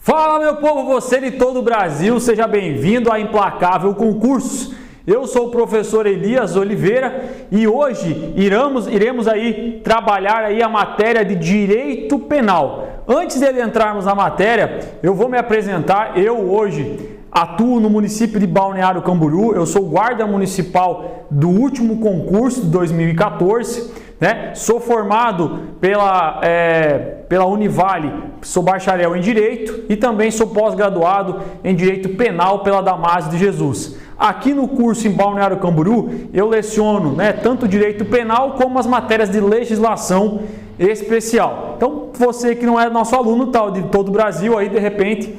Fala, meu povo, você de todo o Brasil, seja bem-vindo a Implacável Concursos. Eu sou o professor Elias Oliveira e hoje iremos aí trabalhar aí a matéria de Direito Penal. Antes de entrarmos na matéria, eu vou me apresentar. Eu hoje atuo no município de Balneário Camboriú, eu sou guarda municipal do último concurso de 2014, Sou formado pela Univale, sou bacharel em Direito e também sou pós-graduado em Direito Penal pela Damásio de Jesus. Aqui no curso em Balneário Camboriú, eu leciono tanto Direito Penal como as matérias de Legislação Especial. Então, você que não é nosso aluno de todo o Brasil, aí de repente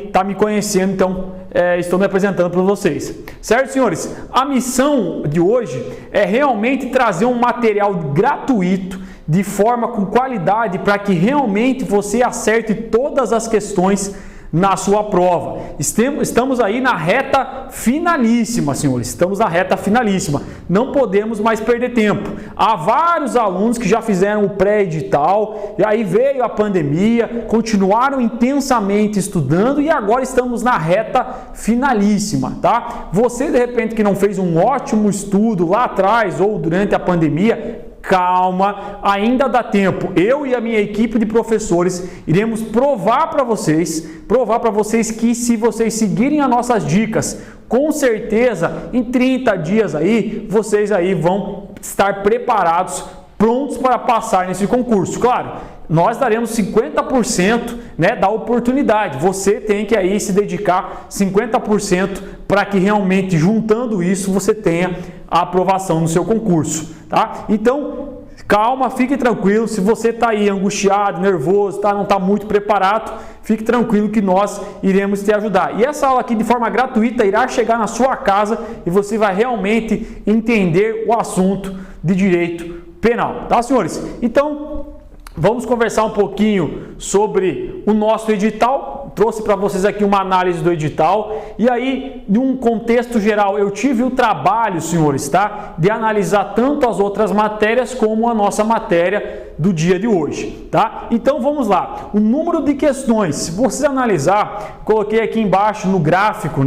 está me conhecendo, então estou me apresentando para vocês. Certo, senhores? A missão de hoje é realmente trazer um material gratuito, de forma com qualidade, para que realmente você acerte todas as questões na sua prova. Estamos aí na reta finalíssima, senhores. Estamos na reta finalíssima. Não podemos mais perder tempo. Há vários alunos que já fizeram o pré-edital, e aí veio a pandemia, continuaram intensamente estudando e agora estamos na reta finalíssima, tá? Você, de repente, que não fez um ótimo estudo lá atrás ou durante a pandemia, calma, ainda dá tempo. Eu e a minha equipe de professores iremos provar para vocês que se vocês seguirem as nossas dicas, com certeza em 30 dias aí, vocês aí vão estar preparados, prontos para passar nesse concurso. Claro, nós daremos 50% da oportunidade. Você tem que aí se dedicar 50% para que realmente, juntando isso, você tenha a aprovação no seu concurso, tá? Então, calma, fique tranquilo. Se você está aí angustiado, nervoso, não está muito preparado, fique tranquilo que nós iremos te ajudar. E essa aula aqui, de forma gratuita, irá chegar na sua casa e você vai realmente entender o assunto de direito penal, tá, senhores? Então, vamos conversar um pouquinho sobre o nosso edital. Trouxe para vocês aqui uma análise do edital. E aí, de um contexto geral, eu tive o trabalho, senhores, de analisar tanto as outras matérias como a nossa matéria do dia de hoje, tá? Então, vamos lá. O número de questões, se você analisar, coloquei aqui embaixo no gráfico,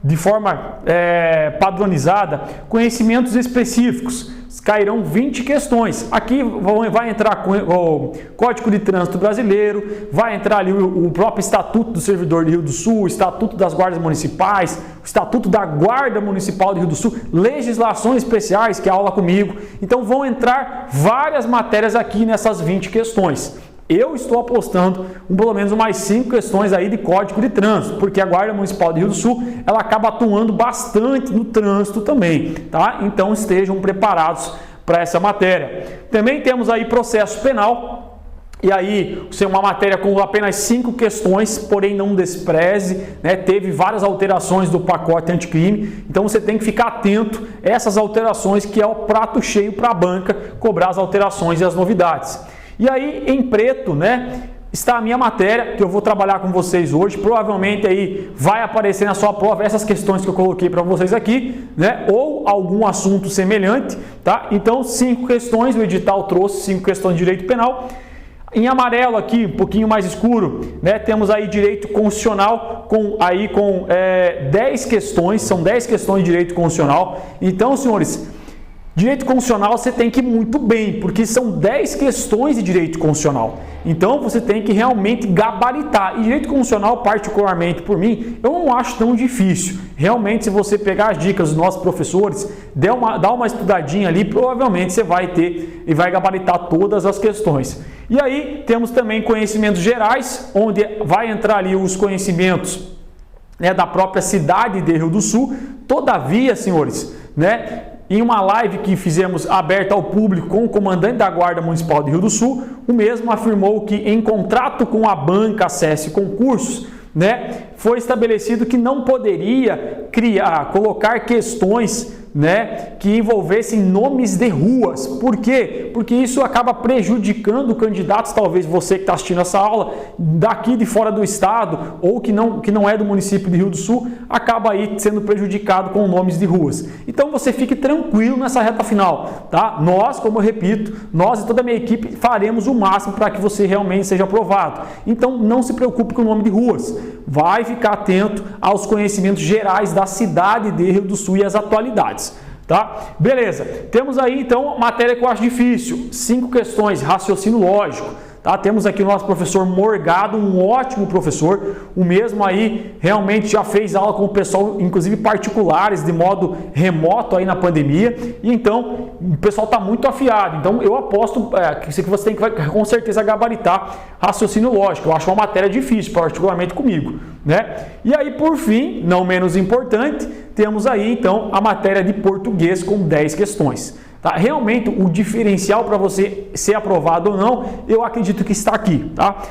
de forma padronizada, conhecimentos específicos. Cairão 20 questões. Aqui vai entrar o Código de Trânsito Brasileiro, vai entrar ali o próprio Estatuto do Servidor do Rio do Sul, o Estatuto das Guardas Municipais, o Estatuto da Guarda Municipal do Rio do Sul, legislações especiais, que é aula comigo. Então vão entrar várias matérias aqui nessas 20 questões. Eu estou apostando pelo menos mais 5 questões aí de Código de Trânsito, porque a Guarda Municipal do Rio do Sul, ela acaba atuando bastante no trânsito também, tá? Então estejam preparados para essa matéria. Também temos aí processo penal, e aí uma matéria com apenas 5 questões, porém não despreze, teve várias alterações do pacote anticrime, então você tem que ficar atento a essas alterações, que é o prato cheio para a banca cobrar as alterações e as novidades. E aí, em preto, está a minha matéria, que eu vou trabalhar com vocês hoje. Provavelmente aí vai aparecer na sua prova essas questões que eu coloquei para vocês aqui, ou algum assunto semelhante, tá? Então, 5 questões, o edital trouxe 5 questões de direito penal. Em amarelo aqui, um pouquinho mais escuro, temos aí direito constitucional com 10 questões, são 10 questões de direito constitucional. Então, senhores, direito constitucional você tem que ir muito bem, porque são 10 questões de direito constitucional. Então você tem que realmente gabaritar. E direito constitucional, particularmente por mim, eu não acho tão difícil. Realmente, se você pegar as dicas dos nossos professores, dá uma estudadinha ali, provavelmente você vai ter e vai gabaritar todas as questões. E aí temos também conhecimentos gerais, onde vai entrar ali os conhecimentos da própria cidade de Rio do Sul. Todavia, senhores, em uma live que fizemos aberta ao público com o comandante da Guarda Municipal de Rio do Sul, o mesmo afirmou que em contrato com a banca Acesse Concursos, foi estabelecido que não poderia colocar questões né, que envolvessem nomes de ruas. Por quê? Porque isso acaba prejudicando candidatos, talvez você que está assistindo essa aula, daqui de fora do estado ou que não é do município de Rio do Sul, acaba aí sendo prejudicado com nomes de ruas. Então você fique tranquilo nessa reta final, tá? Nós, como eu repito, nós e toda a minha equipe faremos o máximo para que você realmente seja aprovado. Então não se preocupe com o nome de ruas. Vai ficar atento aos conhecimentos gerais da cidade de Rio do Sul e as atualidades. Tá? Beleza, temos aí então matéria que eu acho difícil, 5 questões, raciocínio lógico. Tá? Temos aqui o nosso professor Morgado, um ótimo professor, o mesmo aí realmente já fez aula com o pessoal, inclusive particulares, de modo remoto aí na pandemia, e então o pessoal está muito afiado. Então eu aposto que você tem que com certeza gabaritar raciocínio lógico. Eu acho uma matéria difícil, particularmente comigo, né? E aí, por fim, não menos importante, temos aí então a matéria de português com 10 questões. Tá? Realmente o diferencial para você ser aprovado ou não, eu acredito que está aqui, tá?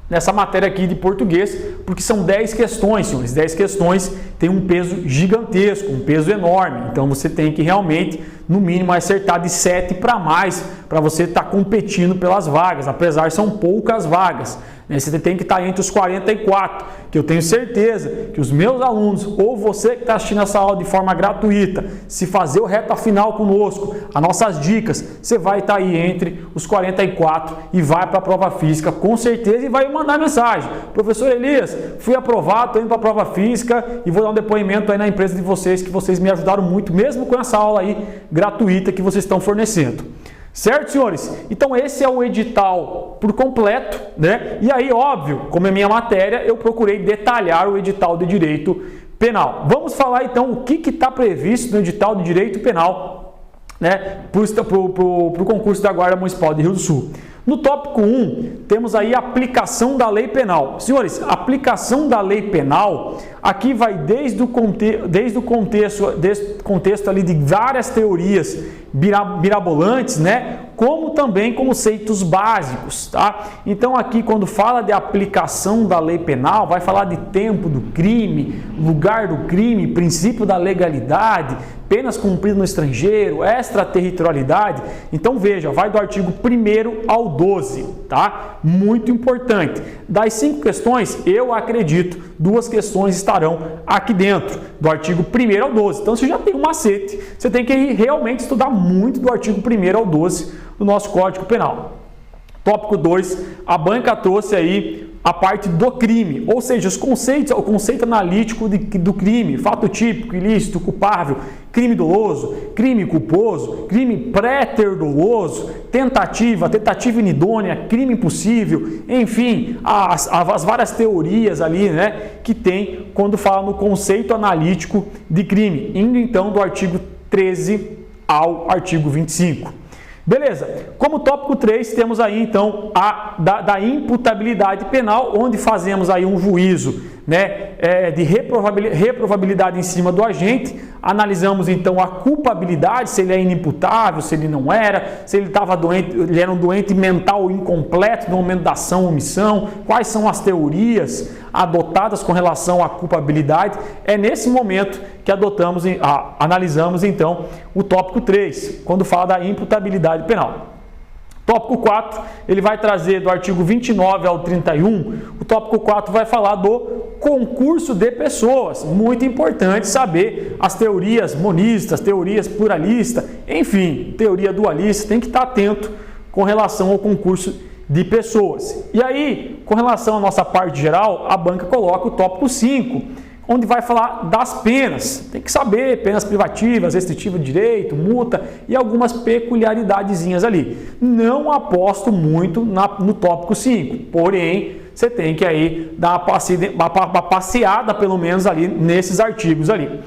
Nessa matéria aqui de português, porque são 10 questões, senhores. 10 questões têm um peso gigantesco, um peso enorme. Então você tem que realmente, no mínimo, acertar de 7 para mais para você estar competindo pelas vagas, apesar são poucas vagas. Você tem que estar entre os 44, que eu tenho certeza que os meus alunos, ou você que está assistindo essa aula de forma gratuita, se fazer o reta final conosco, as nossas dicas, você vai estar aí entre os 44 e vai para a prova física com certeza e vai mandar mensagem. Professor Elias, fui aprovado, estou indo para a prova física e vou dar um depoimento aí na empresa de vocês, que vocês me ajudaram muito, mesmo com essa aula aí gratuita que vocês estão fornecendo. Certo, senhores? Então esse é o edital por completo, né? E aí, óbvio, como é minha matéria, eu procurei detalhar o edital de direito penal. Vamos falar então o que está previsto no edital de direito penal, né? Para o concurso da Guarda Municipal de Rio do Sul. No tópico 1, temos aí a aplicação da lei penal. Senhores, a aplicação da lei penal, aqui vai desde o contexto ali de várias teorias mirabolantes, né? Como também conceitos básicos, tá? Então aqui quando fala de aplicação da lei penal, vai falar de tempo do crime, lugar do crime, princípio da legalidade, penas cumpridas no estrangeiro, extraterritorialidade. Então veja, vai do artigo 1º ao 12, tá? Muito importante. Das 5 questões, eu acredito, 2 questões estarão aqui dentro, do artigo 1º ao 12. Então você já tem um macete, você tem que realmente estudar muito do artigo 1º ao 12 do nosso Código Penal. Tópico 2, a banca trouxe aí a parte do crime, ou seja, os conceitos, o conceito analítico do crime, fato típico, ilícito, culpável, crime doloso, crime culposo, crime pré-ter doloso, tentativa inidônea, crime impossível, enfim, as várias teorias ali, né, que tem quando fala no conceito analítico de crime, indo então do artigo 13 ao artigo 25. Beleza, como tópico 3 temos aí então da imputabilidade penal, onde fazemos aí um juízo, né, de reprovabilidade em cima do agente, analisamos então a culpabilidade, se ele é inimputável, se ele não era, se ele estava doente, ele era um doente mental incompleto no momento da ação ou omissão, quais são as teorias adotadas com relação à culpabilidade. É nesse momento que analisamos então o tópico 3, quando fala da imputabilidade penal. Tópico 4, ele vai trazer do artigo 29 ao 31, o tópico 4 vai falar do concurso de pessoas. Muito importante saber as teorias monistas, teorias pluralistas, enfim, teoria dualista, tem que estar atento com relação ao concurso de pessoas. E aí, com relação à nossa parte geral, a banca coloca o tópico 5, onde vai falar das penas. Tem que saber, penas privativas, restritivas de direito, multa e algumas peculiaridadezinhas ali. Não aposto muito no tópico 5, porém, você tem que aí dar uma passeada pelo menos ali nesses artigos ali.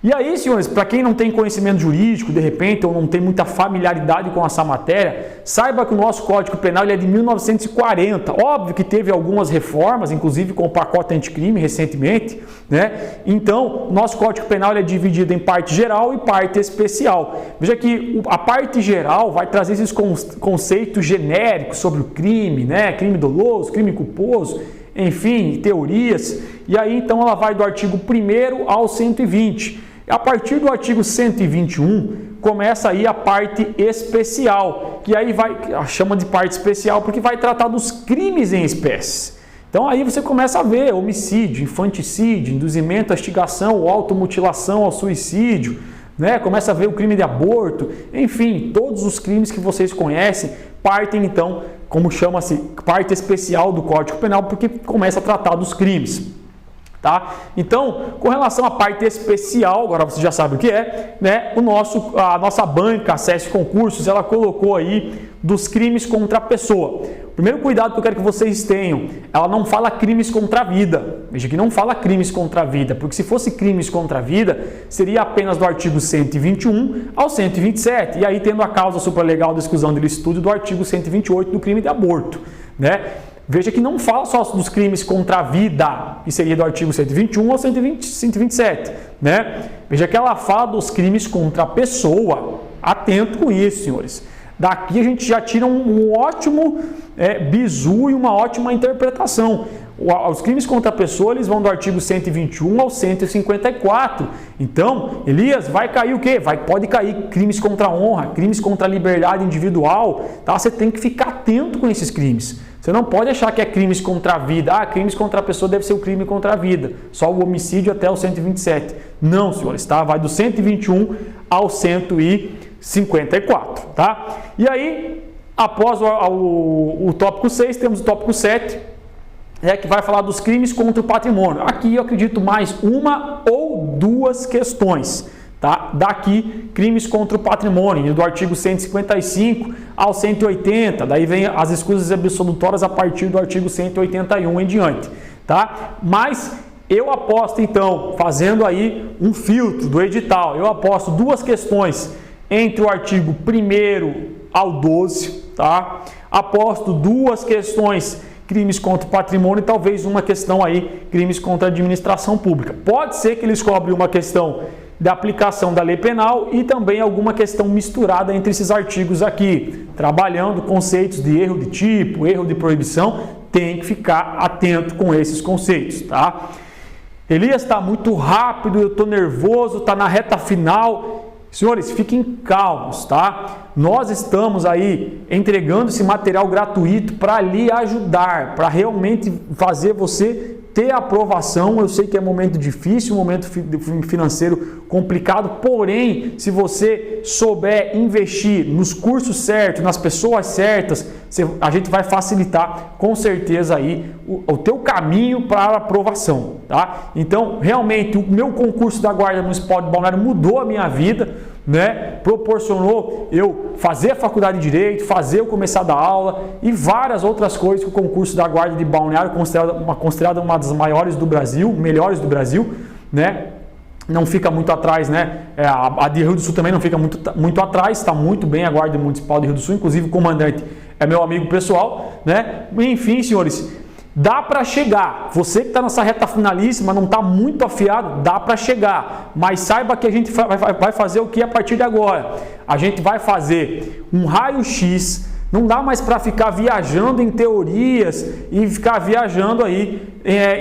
E aí, senhores, para quem não tem conhecimento jurídico, de repente, ou não tem muita familiaridade com essa matéria, saiba que o nosso Código Penal ele é de 1940. Óbvio que teve algumas reformas, inclusive com o pacote anticrime recentemente, né? Então, nosso Código Penal ele é dividido em parte geral e parte especial. Veja que a parte geral vai trazer esses conceitos genéricos sobre o crime, né? Crime doloso, crime culposo, enfim, teorias. E aí então ela vai do artigo 1º ao 120. A partir do artigo 121 começa aí a parte especial, que aí chama de parte especial porque vai tratar dos crimes em espécie. Então aí você começa a ver homicídio, infanticídio, induzimento à instigação, automutilação, ao suicídio, né? Começa a ver o crime de aborto, enfim, todos os crimes que vocês conhecem partem então, como chama-se, parte especial do Código Penal, porque começa a tratar dos crimes. Tá? Então, com relação à parte especial, agora você já sabe o que é, né? A nossa banca, Acesse Concursos, ela colocou aí dos crimes contra a pessoa. O primeiro cuidado que eu quero que vocês tenham, ela não fala crimes contra a vida. Veja que não fala crimes contra a vida, porque se fosse crimes contra a vida, seria apenas do artigo 121 ao 127, e aí tendo a causa supralegal de exclusão de licitude do artigo 128 do crime de aborto, né? Veja que não fala só dos crimes contra a vida, que seria do artigo 121 ao 127, né? Veja que ela fala dos crimes contra a pessoa. Atento com isso, senhores. Daqui a gente já tira um ótimo bizu e uma ótima interpretação. Os crimes contra a pessoa, eles vão do artigo 121 ao 154. Então, Elias, vai cair o quê? Pode cair crimes contra a honra, crimes contra a liberdade individual, tá? Você tem que ficar atento com esses crimes. Você não pode achar que é crimes contra a vida. Ah, crimes contra a pessoa deve ser o crime contra a vida. Só o homicídio até o 127. Não, senhores, tá? Vai do 121 ao 154, tá? E aí, após o tópico 6, temos o tópico 7, que vai falar dos crimes contra o patrimônio. Aqui eu acredito mais uma ou duas questões. Tá? Daqui, crimes contra o patrimônio, do artigo 155 ao 180, daí vem as escusas absolutórias a partir do artigo 181 em diante. Tá? Mas eu aposto então, fazendo aí um filtro do edital, eu aposto duas questões entre o artigo 1º ao 12, tá? Aposto duas questões crimes contra o patrimônio e talvez uma questão aí, crimes contra a administração pública. Pode ser que eles cobrem uma questão da aplicação da lei penal e também alguma questão misturada entre esses artigos aqui, trabalhando conceitos de erro de tipo, erro de proibição, tem que ficar atento com esses conceitos, tá? Elias, está muito rápido, eu estou nervoso, está na reta final. Senhores, fiquem calmos, tá? Nós estamos aí entregando esse material gratuito para lhe ajudar, para realmente fazer você ter aprovação. Eu sei que é um momento difícil, um momento financeiro complicado, porém, se você souber investir nos cursos certos, nas pessoas certas, a gente vai facilitar com certeza aí o teu caminho para a aprovação, tá? Então, realmente, o meu concurso da Guarda Municipal de Balneário mudou a minha vida, né? Proporcionou eu fazer a faculdade de Direito, fazer eu começar a dar aula e várias outras coisas que o concurso da Guarda de Balneário, considerada uma das maiores do Brasil, melhores do Brasil, né? Não fica muito atrás, né? A de Rio do Sul também não fica muito atrás, está muito bem a Guarda Municipal de Rio do Sul, inclusive o comandante é meu amigo pessoal, né? Enfim, senhores, dá para chegar. Você que está nessa reta finalíssima, não está muito afiado, dá para chegar. Mas saiba que a gente vai fazer o que a partir de agora? A gente vai fazer um raio-x. Não dá mais para ficar viajando em teorias e ficar viajando aí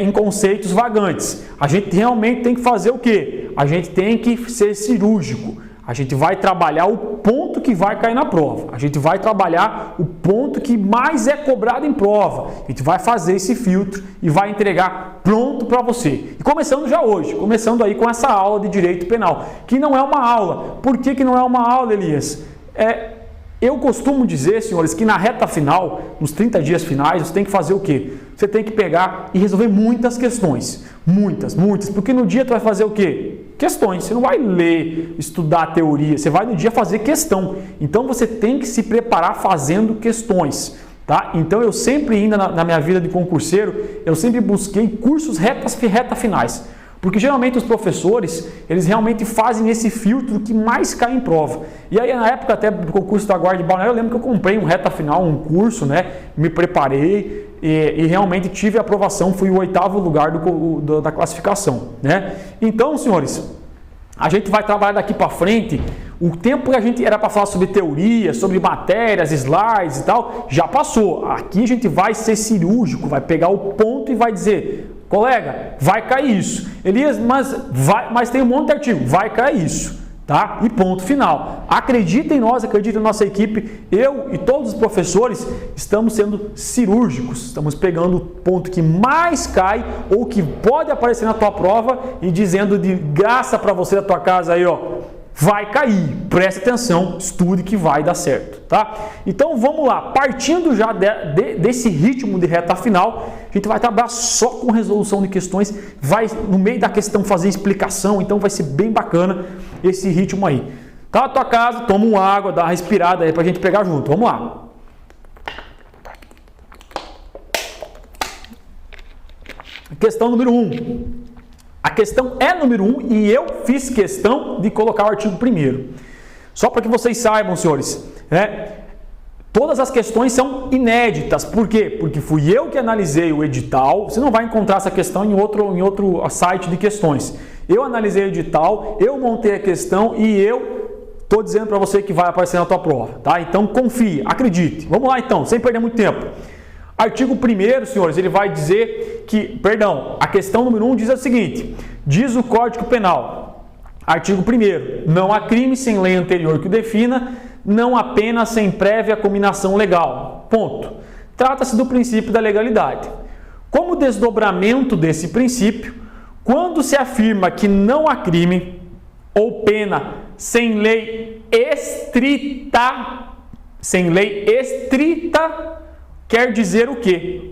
em conceitos vagantes. A gente realmente tem que fazer o quê? A gente tem que ser cirúrgico. A gente vai trabalhar o ponto que vai cair na prova. A gente vai trabalhar o ponto que mais é cobrado em prova. A gente vai fazer esse filtro e vai entregar pronto para você. E começando já hoje, começando aí com essa aula de Direito Penal, que não é uma aula. Por que não é uma aula, Elias? Eu costumo dizer, senhores, que na reta final, nos 30 dias finais, você tem que fazer o quê? Você tem que pegar e resolver muitas questões. Muitas. Porque no dia tu vai fazer o quê? Questões. Você não vai ler, estudar a teoria, você vai no dia fazer questão. Então você tem que se preparar fazendo questões. Tá? Então eu sempre, ainda na minha vida de concurseiro, eu sempre busquei cursos reta finais. Porque geralmente os professores, eles realmente fazem esse filtro que mais cai em prova. E aí na época até do concurso da Guarda de Balneário, eu lembro que eu comprei um reta final, um curso, né? Me preparei e realmente tive aprovação, fui o 8º lugar da classificação, né? Então, senhores, a gente vai trabalhar daqui para frente. O tempo que a gente era para falar sobre teoria, sobre matérias, slides e tal, já passou. Aqui a gente vai ser cirúrgico, vai pegar o ponto e vai dizer, colega, vai cair isso. Elias, mas tem um monte de artigo, vai cair isso, tá? E ponto final. Acredita em nós, acredita em nossa equipe. Eu e todos os professores estamos sendo cirúrgicos, estamos pegando o ponto que mais cai ou que pode aparecer na tua prova e dizendo de graça para você da tua casa aí, ó. Vai cair, preste atenção, estude que vai dar certo, tá? Então vamos lá, partindo já desse ritmo de reta final, a gente vai trabalhar só com resolução de questões, vai no meio da questão fazer explicação, então vai ser bem bacana esse ritmo aí. Tá na tua casa, toma uma água, dá uma respirada aí pra gente pegar junto, vamos lá. Questão número 1. A questão é número 1 e eu fiz questão de colocar o artigo 1º. Só para que vocês saibam, senhores, todas as questões são inéditas. Por quê? Porque fui eu que analisei o edital. Você não vai encontrar essa questão em outro site de questões. Eu analisei o edital, eu montei a questão e eu estou dizendo para você que vai aparecer na tua prova. Tá? Então confie, acredite. Vamos lá então, sem perder muito tempo. Artigo 1º, senhores, ele vai dizer que, a questão número 1 diz o seguinte, diz o Código Penal, artigo 1º, não há crime sem lei anterior que o defina, não há pena sem prévia cominação legal, ponto. Trata-se do princípio da legalidade. Como desdobramento desse princípio, quando se afirma que não há crime ou pena sem lei estrita, quer dizer o quê?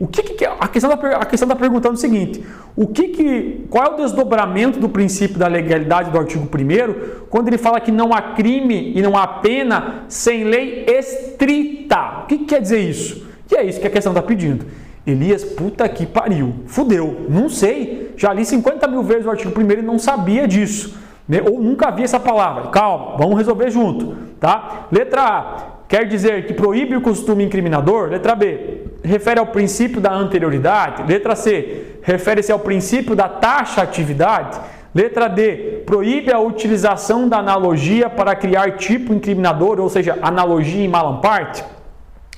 A questão está perguntando o seguinte, qual é o desdobramento do princípio da legalidade do artigo 1º, quando ele fala que não há crime e não há pena sem lei estrita? O que quer dizer isso? Que é isso que a questão está pedindo. Elias, puta que pariu, fudeu, não sei, já li 50 mil vezes o artigo 1º e não sabia disso, né? Ou nunca vi essa palavra. Calma, vamos resolver junto, tá? Letra A. Quer dizer que proíbe o costume incriminador? Letra B. Refere ao princípio da anterioridade? Letra C. Refere-se ao princípio da taxatividade? Letra D. Proíbe a utilização da analogia para criar tipo incriminador, ou seja, analogia em malamparte?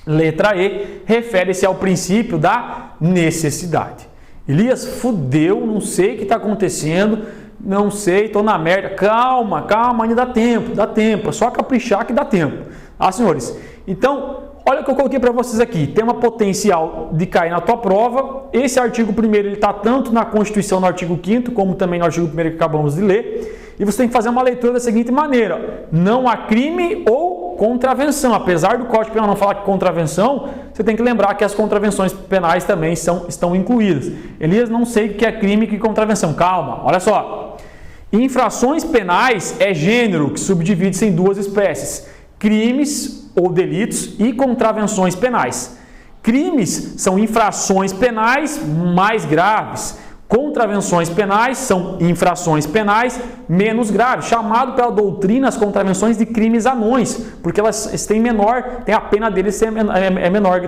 Letra E. Refere-se ao princípio da necessidade. Elias, fudeu, não sei o que está acontecendo, não sei, estou na merda. Calma, ainda dá tempo, é só caprichar que dá tempo. Senhores, então, olha o que eu coloquei para vocês aqui, tem uma potencial de cair na tua prova, esse artigo 1º ele está tanto na Constituição no artigo 5º, como também no artigo 1º que acabamos de ler, e você tem que fazer uma leitura da seguinte maneira, não há crime ou contravenção, apesar do Código Penal não falar que contravenção, você tem que lembrar que as contravenções penais também estão incluídas. Elias, não sei o que é crime e que contravenção, calma, olha só, infrações penais é gênero que subdivide-se em duas espécies, crimes ou delitos e contravenções penais. Crimes são infrações penais mais graves. Contravenções penais são infrações penais menos graves, chamado pela doutrina as contravenções de crimes anões, porque elas têm a pena deles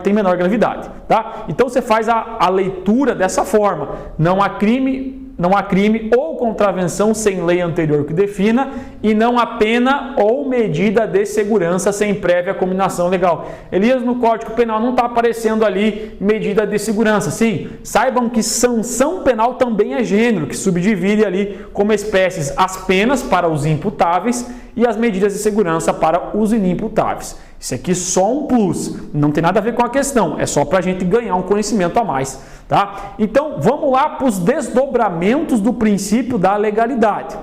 tem menor gravidade, tá? Então você faz a leitura dessa forma. Não há crime ou contravenção sem lei anterior que defina e não há pena ou medida de segurança sem prévia cominação legal. Elias, no Código Penal não está aparecendo ali medida de segurança. Sim, saibam que sanção penal também é gênero, que subdivide ali como espécies as penas para os imputáveis e as medidas de segurança para os inimputáveis. Isso aqui é só um plus, não tem nada a ver com a questão, é só para a gente ganhar um conhecimento a mais, tá? Então, vamos lá para os desdobramentos do princípio da legalidade.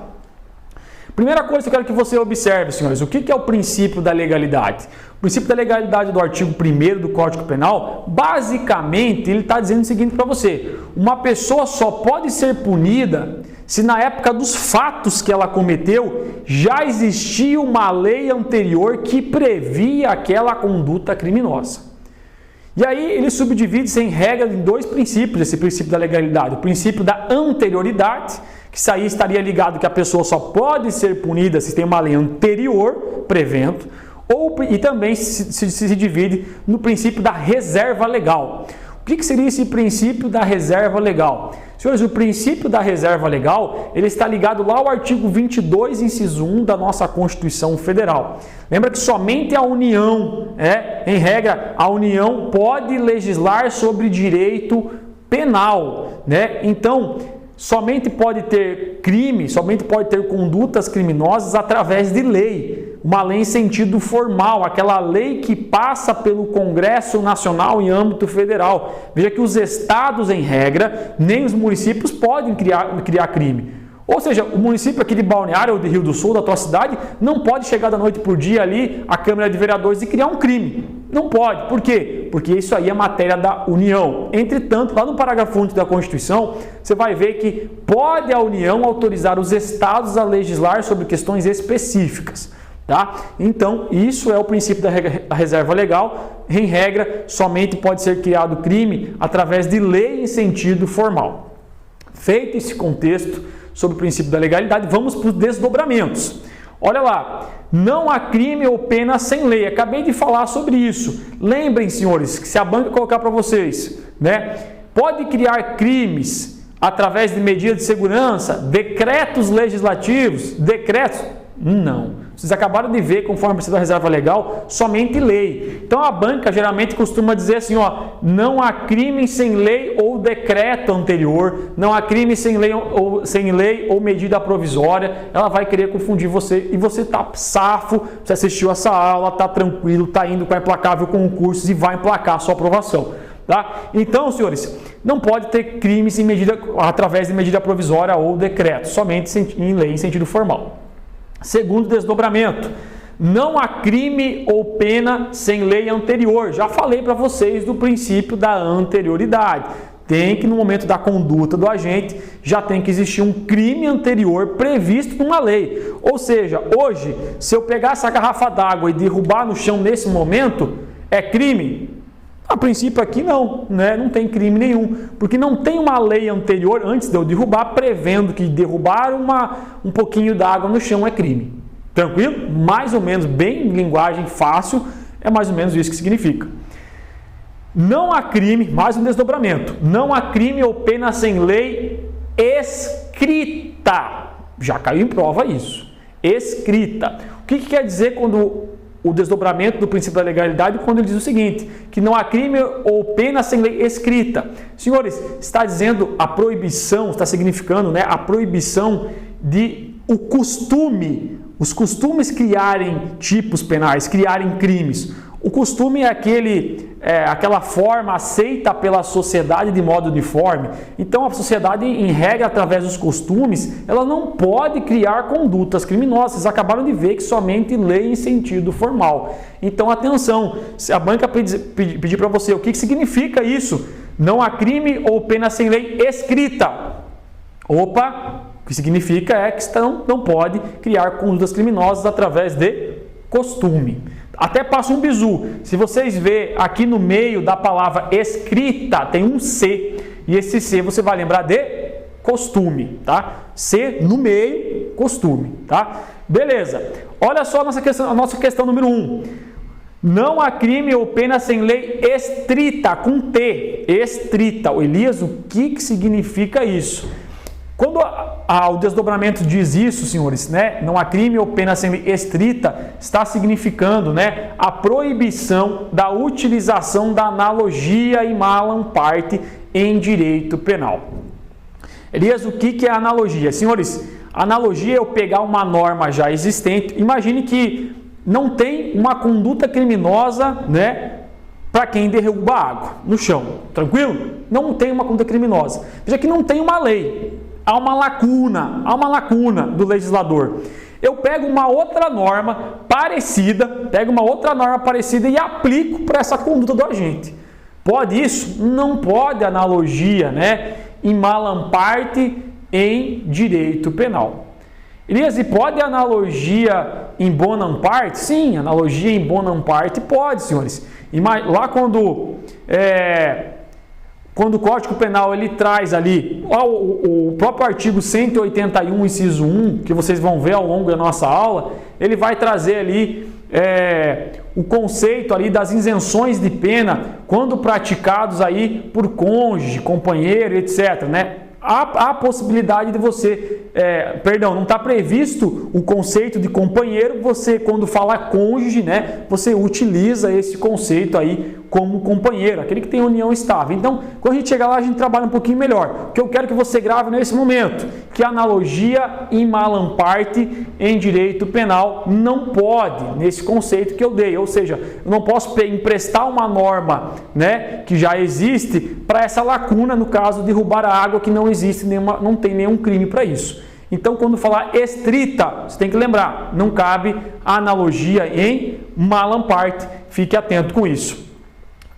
Primeira coisa que eu quero que você observe, senhores, o que é o princípio da legalidade? O princípio da legalidade do artigo 1º do Código Penal, basicamente, ele está dizendo o seguinte para você, uma pessoa só pode ser punida se na época dos fatos que ela cometeu já existia uma lei anterior que previa aquela conduta criminosa. E aí ele subdivide-se em regra em dois princípios, esse princípio da legalidade. O princípio da anterioridade, que isso aí estaria ligado que a pessoa só pode ser punida se tem uma lei anterior prevendo, e também se divide no princípio da reserva legal. O que seria esse princípio da reserva legal? Senhores, o princípio da reserva legal, ele está ligado lá ao artigo 22, inciso 1 da nossa Constituição Federal. Lembra que somente a União, em regra, a União pode legislar sobre direito penal, né? Então, somente pode ter crime, somente pode ter condutas criminosas através de lei. Uma lei em sentido formal, aquela lei que passa pelo Congresso Nacional em âmbito federal. Veja que os estados, em regra, nem os municípios podem criar crime. Ou seja, o município aqui de Balneário ou de Rio do Sul, da tua cidade, não pode chegar da noite por dia ali à Câmara de Vereadores e criar um crime. Não pode. Por quê? Porque isso aí é matéria da União. Entretanto, lá no parágrafo 1 da Constituição, você vai ver que pode a União autorizar os estados a legislar sobre questões específicas. Tá? Então, isso é o princípio da reserva legal. Em regra, somente pode ser criado crime através de lei em sentido formal. Feito esse contexto sobre o princípio da legalidade, vamos para os desdobramentos. Olha lá, não há crime ou pena sem lei. Acabei de falar sobre isso. Lembrem, senhores, que se a banca colocar para vocês, né, pode criar crimes através de medidas de segurança, decretos legislativos, decretos? Não. Vocês acabaram de ver, conforme o princípio da reserva legal, somente lei. Então a banca geralmente costuma dizer assim, não há crime sem lei ou decreto anterior, não há crime sem lei ou medida provisória. Ela vai querer confundir você e você está safo, você assistiu essa aula, está tranquilo, está indo com a Implacável Concursos e vai emplacar a sua aprovação. Tá? Então, senhores, não pode ter crimes através de medida provisória ou decreto, somente em lei em sentido formal. Segundo desdobramento, não há crime ou pena sem lei anterior. Já falei para vocês do princípio da anterioridade. Tem que, no momento da conduta do agente, já tem que existir um crime anterior previsto numa lei. Ou seja, hoje, se eu pegar essa garrafa d'água e derrubar no chão nesse momento, é crime? A princípio aqui não, né? Não tem crime nenhum, porque não tem uma lei anterior, antes de eu derrubar, prevendo que derrubar um pouquinho d'água no chão é crime. Tranquilo? Mais ou menos, bem em linguagem fácil, é mais ou menos isso que significa. Não há crime, mais um desdobramento, não há crime ou pena sem lei escrita. Já caiu em prova isso. Escrita. O que quer dizer quando o desdobramento do princípio da legalidade, quando ele diz o seguinte, que não há crime ou pena sem lei escrita? Senhores, está dizendo a proibição, está significando, né, a proibição de o costume, os costumes criarem tipos penais, criarem crimes. O costume é aquela forma aceita pela sociedade de modo uniforme. Então a sociedade, em regra, através dos costumes, ela não pode criar condutas criminosas. Vocês acabaram de ver que somente lei em sentido formal. Então atenção, se a banca pedir para você o que significa isso, não há crime ou pena sem lei escrita. Opa, o que significa é que você não pode criar condutas criminosas através de costume. Até passa um bizu. Se vocês verem aqui no meio da palavra escrita, tem um C. E esse C você vai lembrar de costume, tá? C no meio, costume, tá? Beleza. Olha só a nossa questão número 1. Não há crime ou pena sem lei estrita, com T. Estrita. Elias, o que significa isso? Quando o desdobramento diz isso, senhores, né, não há crime ou pena sem lei estrita, está significando, né, a proibição da utilização da analogia e malam parte em direito penal. Elias, o que é analogia? Senhores, analogia é eu pegar uma norma já existente. Imagine que não tem uma conduta criminosa, né, para quem derruba água no chão, tranquilo? Não tem uma conduta criminosa. Veja que não tem uma lei. Há uma lacuna do legislador. Eu pego uma outra norma parecida, e aplico para essa conduta do agente. Pode isso? Não pode analogia, né? Em malam parte em direito penal. Elias, e pode analogia em bonam parte? Sim, analogia em bonam parte pode, senhores. Lá quando o Código Penal ele traz ali o próprio artigo 181, inciso 1, que vocês vão ver ao longo da nossa aula, ele vai trazer ali o conceito ali das isenções de pena quando praticados aí por cônjuge, companheiro, etc., né? há a possibilidade de você, não está previsto o conceito de companheiro, você quando fala cônjuge, né, você utiliza esse conceito aí como companheiro, aquele que tem união estável. Então, quando a gente chegar lá, a gente trabalha um pouquinho melhor. O que eu quero que você grave nesse momento, que a analogia in malam parte em direito penal não pode, nesse conceito que eu dei, ou seja, eu não posso emprestar uma norma, né, que já existe para essa lacuna, no caso de roubar a água, que não existe não tem nenhum crime para isso. Então, quando falar estrita, você tem que lembrar, não cabe analogia em malam parte, fique atento com isso.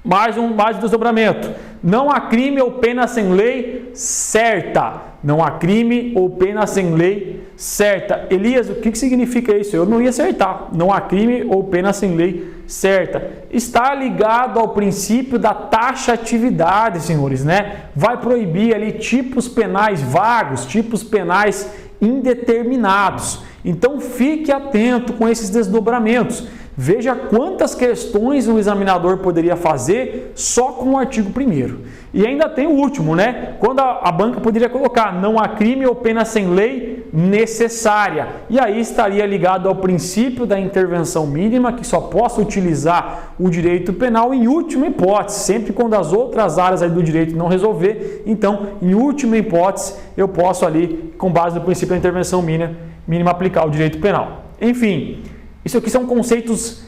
Mais um desdobramento. Não há crime ou pena sem lei certa. Não há crime ou pena sem lei certa. Elias, o que significa isso? Eu não ia acertar. Não há crime ou pena sem lei certa. Está ligado ao princípio da taxatividade, senhores, né? Vai proibir ali tipos penais vagos, tipos penais indeterminados. Então fique atento com esses desdobramentos. Veja quantas questões o examinador poderia fazer só com o artigo 1º. E ainda tem o último, né? Quando a banca poderia colocar não há crime ou pena sem lei necessária. E aí estaria ligado ao princípio da intervenção mínima, que só possa utilizar o direito penal em última hipótese, sempre quando as outras áreas aí do direito não resolver. Então, em última hipótese, eu posso ali, com base no princípio da intervenção mínima aplicar o direito penal. Enfim, isso aqui são conceitos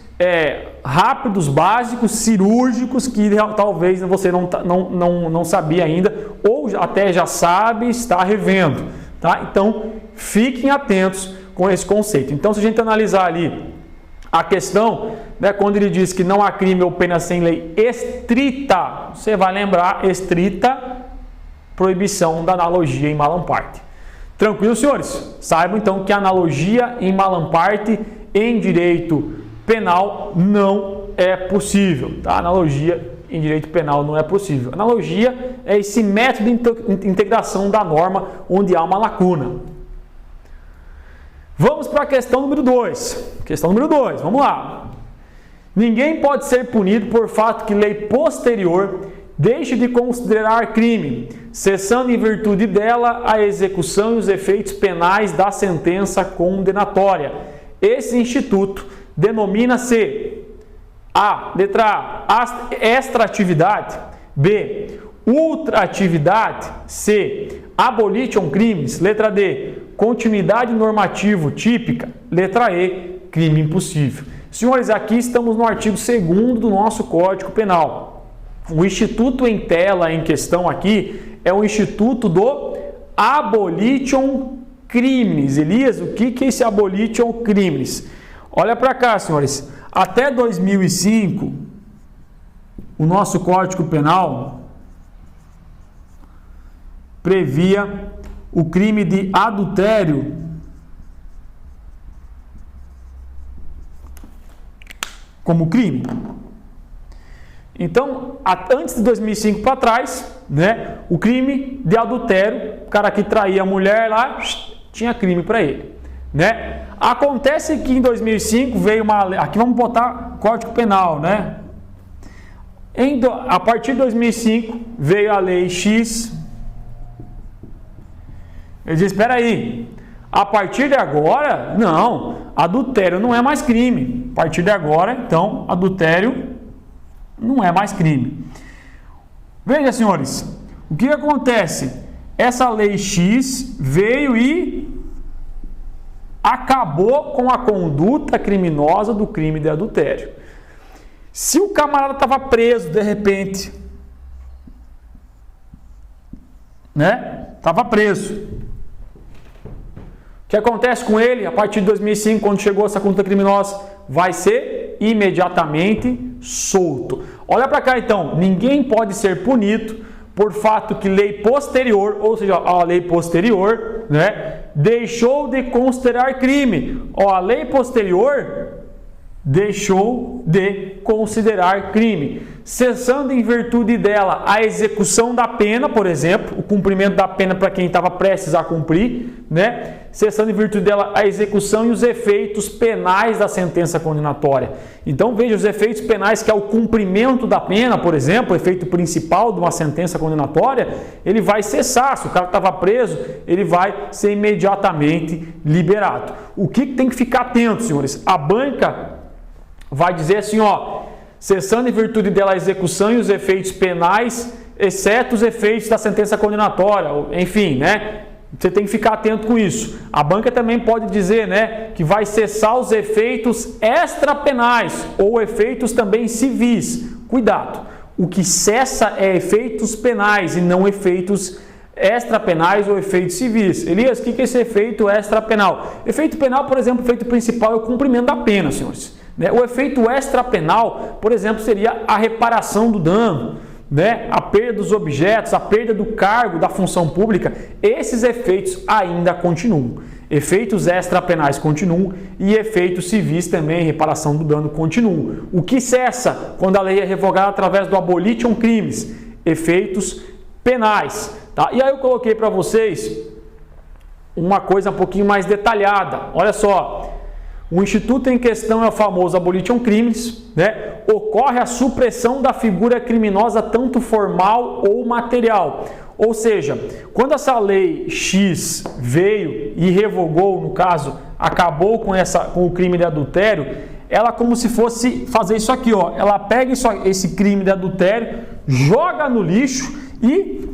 rápidos, básicos, cirúrgicos, que talvez você não sabia ainda, ou até já sabe, está revendo. Tá? Então, fiquem atentos com esse conceito. Então, se a gente analisar ali a questão, né, quando ele diz que não há crime ou pena sem lei estrita, você vai lembrar, estrita, proibição da analogia em malam parte. Tranquilo, senhores? Saibam, então, que a analogia em malam parte em direito penal não é possível, tá? Analogia em direito penal não é possível. Analogia é esse método de integração da norma onde há uma lacuna. Vamos para a questão número 2. Questão número 2, vamos lá. Ninguém pode ser punido por fato que lei posterior deixe de considerar crime, cessando em virtude dela a execução e os efeitos penais da sentença condenatória. Esse instituto denomina-se letra A, extratividade, B, ultratividade, C, abolition crimes, letra D, continuidade normativo típica, letra E, crime impossível. Senhores, aqui estamos no artigo 2º do nosso Código Penal. O instituto em tela em questão aqui é o instituto do abolition crimes. Elias, o que é esse abolition crimes? Olha para cá, senhores. Até 2005, o nosso Código Penal previa o crime de adultério como crime. Então, antes de 2005 para trás, né, o crime de adultério, o cara que traía a mulher lá, tinha crime para ele, né? Acontece que em 2005 veio uma lei, aqui vamos botar Código Penal, né? A partir de 2005 veio a lei X. Ele diz, espera aí, a partir de agora, não, adultério não é mais crime. A partir de agora, então, adultério não é mais crime. Veja, senhores, o que acontece? Essa lei X veio e acabou com a conduta criminosa do crime de adultério. Se o camarada estava preso, de repente, né? Estava preso. O que acontece com ele? A partir de 2005, quando chegou essa conduta criminosa, vai ser imediatamente solto. Olha para cá, então. Ninguém pode ser punido por fato que lei posterior, ou seja, a lei posterior, né, deixou de considerar crime. A lei posterior deixou de considerar crime. cessando em virtude dela a execução da pena, por exemplo, o cumprimento da pena para quem estava prestes a cumprir, né? Cessando em virtude dela a execução e os efeitos penais da sentença condenatória. Então veja, os efeitos penais, que é o cumprimento da pena, por exemplo, o efeito principal de uma sentença condenatória, ele vai cessar. Se o cara estava preso, ele vai ser imediatamente liberado. O que tem que ficar atento, senhores? A banca vai dizer assim, ó, cessando em virtude dela a execução e os efeitos penais, exceto os efeitos da sentença condenatória, enfim, né? Você tem que ficar atento com isso. A banca também pode dizer, né, que vai cessar os efeitos extrapenais ou efeitos também civis. Cuidado, o que cessa é efeitos penais e não efeitos extrapenais ou efeitos civis. Elias, o que é esse efeito extrapenal? Efeito penal, por exemplo, o efeito principal é o cumprimento da pena, senhores. O efeito extrapenal, por exemplo, seria a reparação do dano, né? A perda dos objetos, a perda do cargo, da função pública. Esses efeitos ainda continuam. Efeitos extrapenais continuam e efeitos civis também, reparação do dano, continuam. O que cessa quando a lei é revogada através do abolition crimes? Efeitos penais. Tá? E aí eu coloquei para vocês uma coisa um pouquinho mais detalhada. Olha só. O instituto em questão é o famoso abolition crimes, né? Ocorre a supressão da figura criminosa tanto formal ou material. Ou seja, quando essa lei X veio e revogou, no caso, acabou com o crime de adultério, ela como se fosse fazer isso aqui, ó. Ela pega esse crime de adultério, joga no lixo e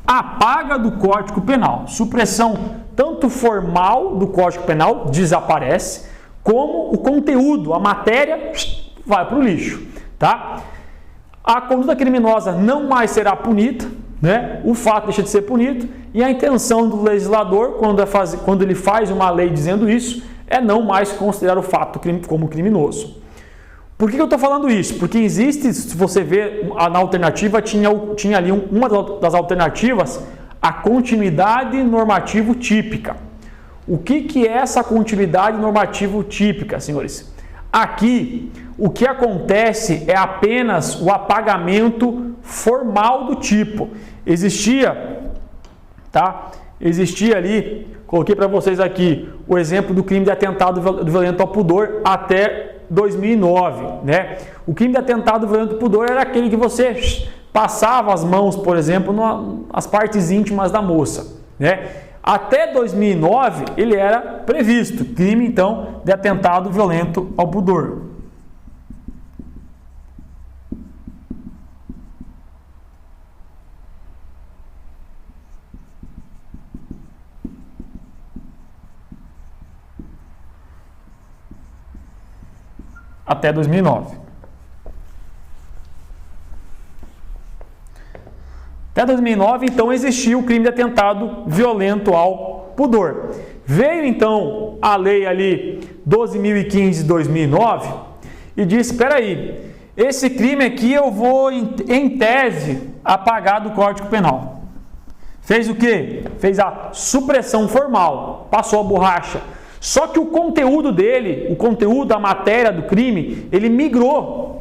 apaga do Código Penal. Supressão tanto formal do Código Penal desaparece, como o conteúdo, a matéria, vai para o lixo, tá? A conduta criminosa não mais será punida, né? O fato deixa de ser punido e a intenção do legislador, quando ele faz uma lei dizendo isso, é não mais considerar o fato como criminoso. Por que eu estou falando isso? Porque existe, se você ver na alternativa, tinha ali uma das alternativas, a continuidade normativo típica. O que é essa continuidade normativo típica, senhores? Aqui, o que acontece é apenas o apagamento formal do tipo. Existia ali, coloquei para vocês aqui, o exemplo do crime de atentado violento ao pudor até 2009, né? O crime de atentado violento ao pudor era aquele que você passava as mãos, por exemplo, nas partes íntimas da moça, né? Até 2009, ele era previsto, crime, então, de atentado violento ao pudor. Até 2009. Até 2009, então, existia o crime de atentado violento ao pudor. Veio, então, a lei ali 12.015 de 2009 e disse, espera aí, esse crime aqui eu vou, em tese, apagar do Código Penal. Fez o quê? Fez a supressão formal, passou a borracha. Só que o conteúdo dele, o conteúdo, a matéria do crime, ele migrou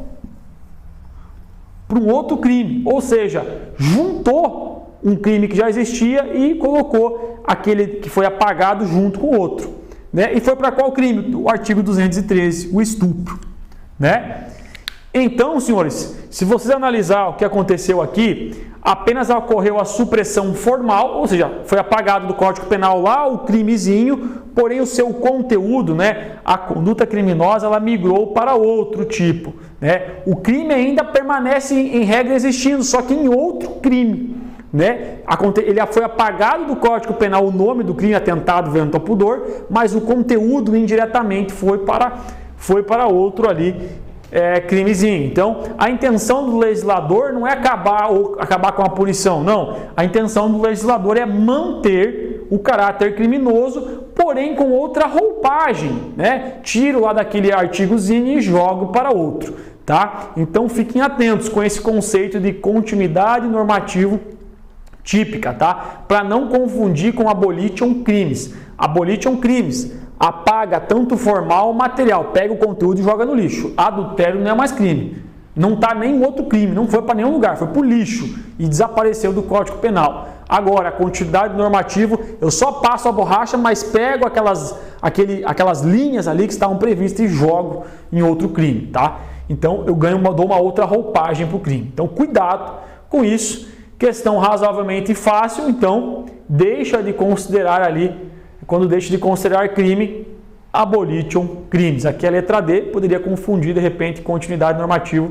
para um outro crime, ou seja, juntou um crime que já existia e colocou aquele que foi apagado junto com o outro, né? E foi para qual crime? O artigo 213, o estupro, né? Então, senhores, se vocês analisar o que aconteceu aqui, apenas ocorreu a supressão formal, ou seja, foi apagado do Código Penal lá o crimezinho, porém o seu conteúdo, né, a conduta criminosa, ela migrou para outro tipo, né? O crime ainda permanece em regra existindo, só que em outro crime, né? Ele foi apagado do Código Penal o nome do crime, atentado violento ao pudor, mas o conteúdo indiretamente foi para outro ali, crimezinho. Então, a intenção do legislador não é acabar com a punição, não. A intenção do legislador é manter o caráter criminoso, porém com outra roupagem, né? Tiro lá daquele artigozinho e jogo para outro, tá? Então, fiquem atentos com esse conceito de continuidade normativo típica, tá? Para não confundir com abolition crimes. Abolition crimes apaga tanto formal ou material, pega o conteúdo e joga no lixo. Adultério não é mais crime. Não está nem outro crime, não foi para nenhum lugar, foi para o lixo e desapareceu do Código Penal. Agora, a quantidade normativa, eu só passo a borracha, mas pego aquelas linhas ali que estavam previstas e jogo em outro crime, tá? Então, eu dou uma outra roupagem para o crime. Então, cuidado com isso. Questão razoavelmente fácil, então, deixa de considerar ali, quando deixa de considerar crime, abolition crimes. Aqui a letra D poderia confundir, de repente, continuidade normativa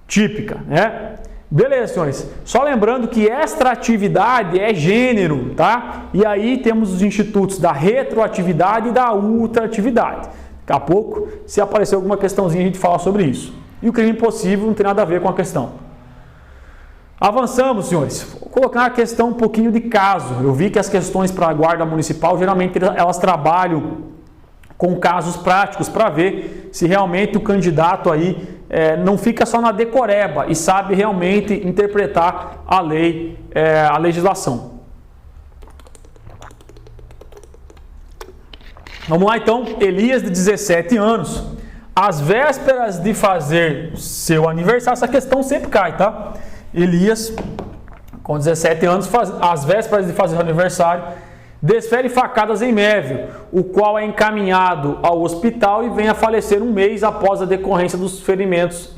típica, né? Beleza, senhores. Só lembrando que extratividade é gênero, tá? E aí temos os institutos da retroatividade e da ultratividade. Daqui a pouco, se aparecer alguma questãozinha, a gente fala sobre isso. E o crime impossível não tem nada a ver com a questão. Avançamos, senhores. Vou colocar a questão um pouquinho de caso. Eu vi que as questões para a guarda municipal, geralmente elas trabalham com casos práticos para ver se realmente o candidato aí não fica só na decoreba e sabe realmente interpretar a lei, a legislação. Vamos lá então, Elias de 17 anos, às vésperas de fazer seu aniversário, essa questão sempre cai, tá? Elias, com 17 anos, às vésperas de fazer seu aniversário, desfere facadas em Mévio, o qual é encaminhado ao hospital e vem a falecer um mês após a decorrência dos ferimentos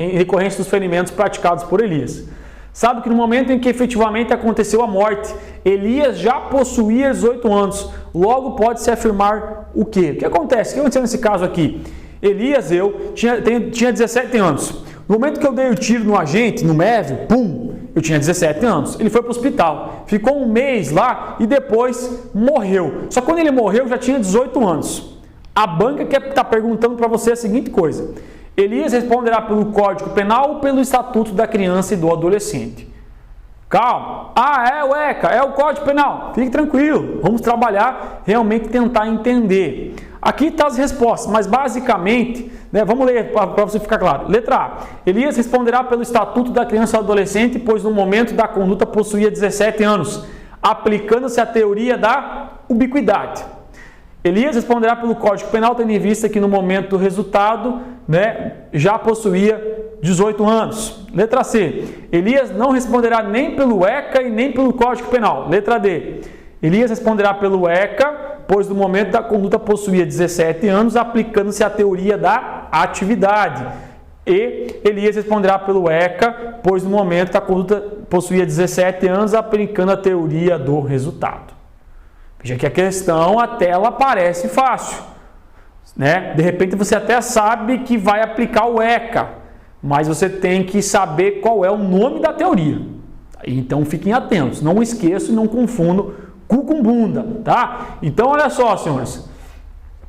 praticados por Elias. Sabe que no momento em que efetivamente aconteceu a morte, Elias já possuía 18 anos. Logo pode-se afirmar o quê? O que acontece? O que aconteceu nesse caso aqui? Elias, tinha 17 anos. No momento que eu dei o tiro no agente, no Mévio, pum, eu tinha 17 anos. Ele foi para o hospital, ficou um mês lá e depois morreu. Só que quando ele morreu, já tinha 18 anos. A banca está perguntando para você a seguinte coisa: Elias responderá pelo Código Penal ou pelo Estatuto da Criança e do Adolescente? Calma. É o ECA, é o Código Penal. Fique tranquilo. Vamos trabalhar, realmente tentar entender. Aqui estão as respostas, mas basicamente, né, vamos ler para você ficar claro. Letra A. Elias responderá pelo Estatuto da Criança e do Adolescente, pois no momento da conduta possuía 17 anos, aplicando-se a teoria da ubiquidade. Elias responderá pelo Código Penal, tendo em vista que no momento do resultado, né, já possuía 18 anos. Letra C. Elias não responderá nem pelo ECA e nem pelo Código Penal. Letra D. Elias responderá pelo ECA, pois no momento da conduta possuía 17 anos, aplicando-se a teoria da atividade. E Elias responderá pelo ECA, pois no momento da conduta possuía 17 anos, aplicando a teoria do resultado. Veja que a questão, a tela parece fácil, né? De repente você até sabe que vai aplicar o ECA, mas você tem que saber qual é o nome da teoria. Então fiquem atentos, não esqueçam e não confundam cu com bunda, tá? Então olha só, senhores,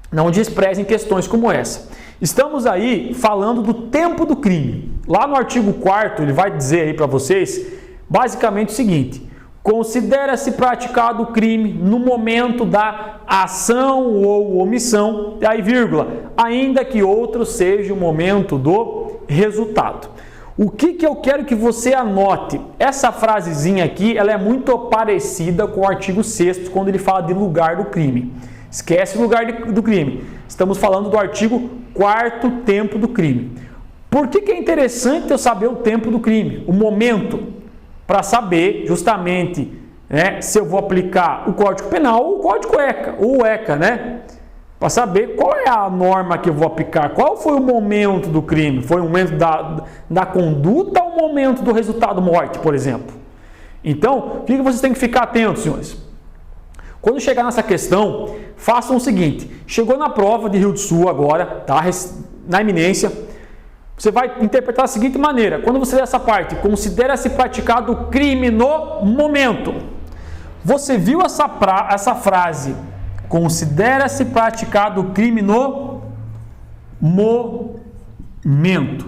não desprezem questões como essa. Estamos aí falando do tempo do crime. Lá no artigo 4º ele vai dizer aí para vocês basicamente o seguinte: considera-se praticado o crime no momento da ação ou omissão, e aí vírgula, ainda que outro seja o momento do resultado. O que eu quero que você anote? Essa frasezinha aqui, ela é muito parecida com o artigo 6º, quando ele fala de lugar do crime. Esquece o lugar do crime. Estamos falando do artigo 4º, tempo do crime. Por que é interessante eu saber o tempo do crime? O momento, para saber justamente, né, se eu vou aplicar o Código Penal ou o Código ECA, ou o ECA, né? Para saber qual é a norma que eu vou aplicar, qual foi o momento do crime, foi o momento da conduta ou o momento do resultado morte, por exemplo. Então, o que vocês têm que ficar atentos, senhores? Quando chegar nessa questão, façam o seguinte: chegou na prova de Rio do Sul agora, tá? Na iminência, você vai interpretar da seguinte maneira: quando você ler essa parte, considera-se praticado o crime no momento. Você viu essa frase? Considera-se praticado o crime no momento.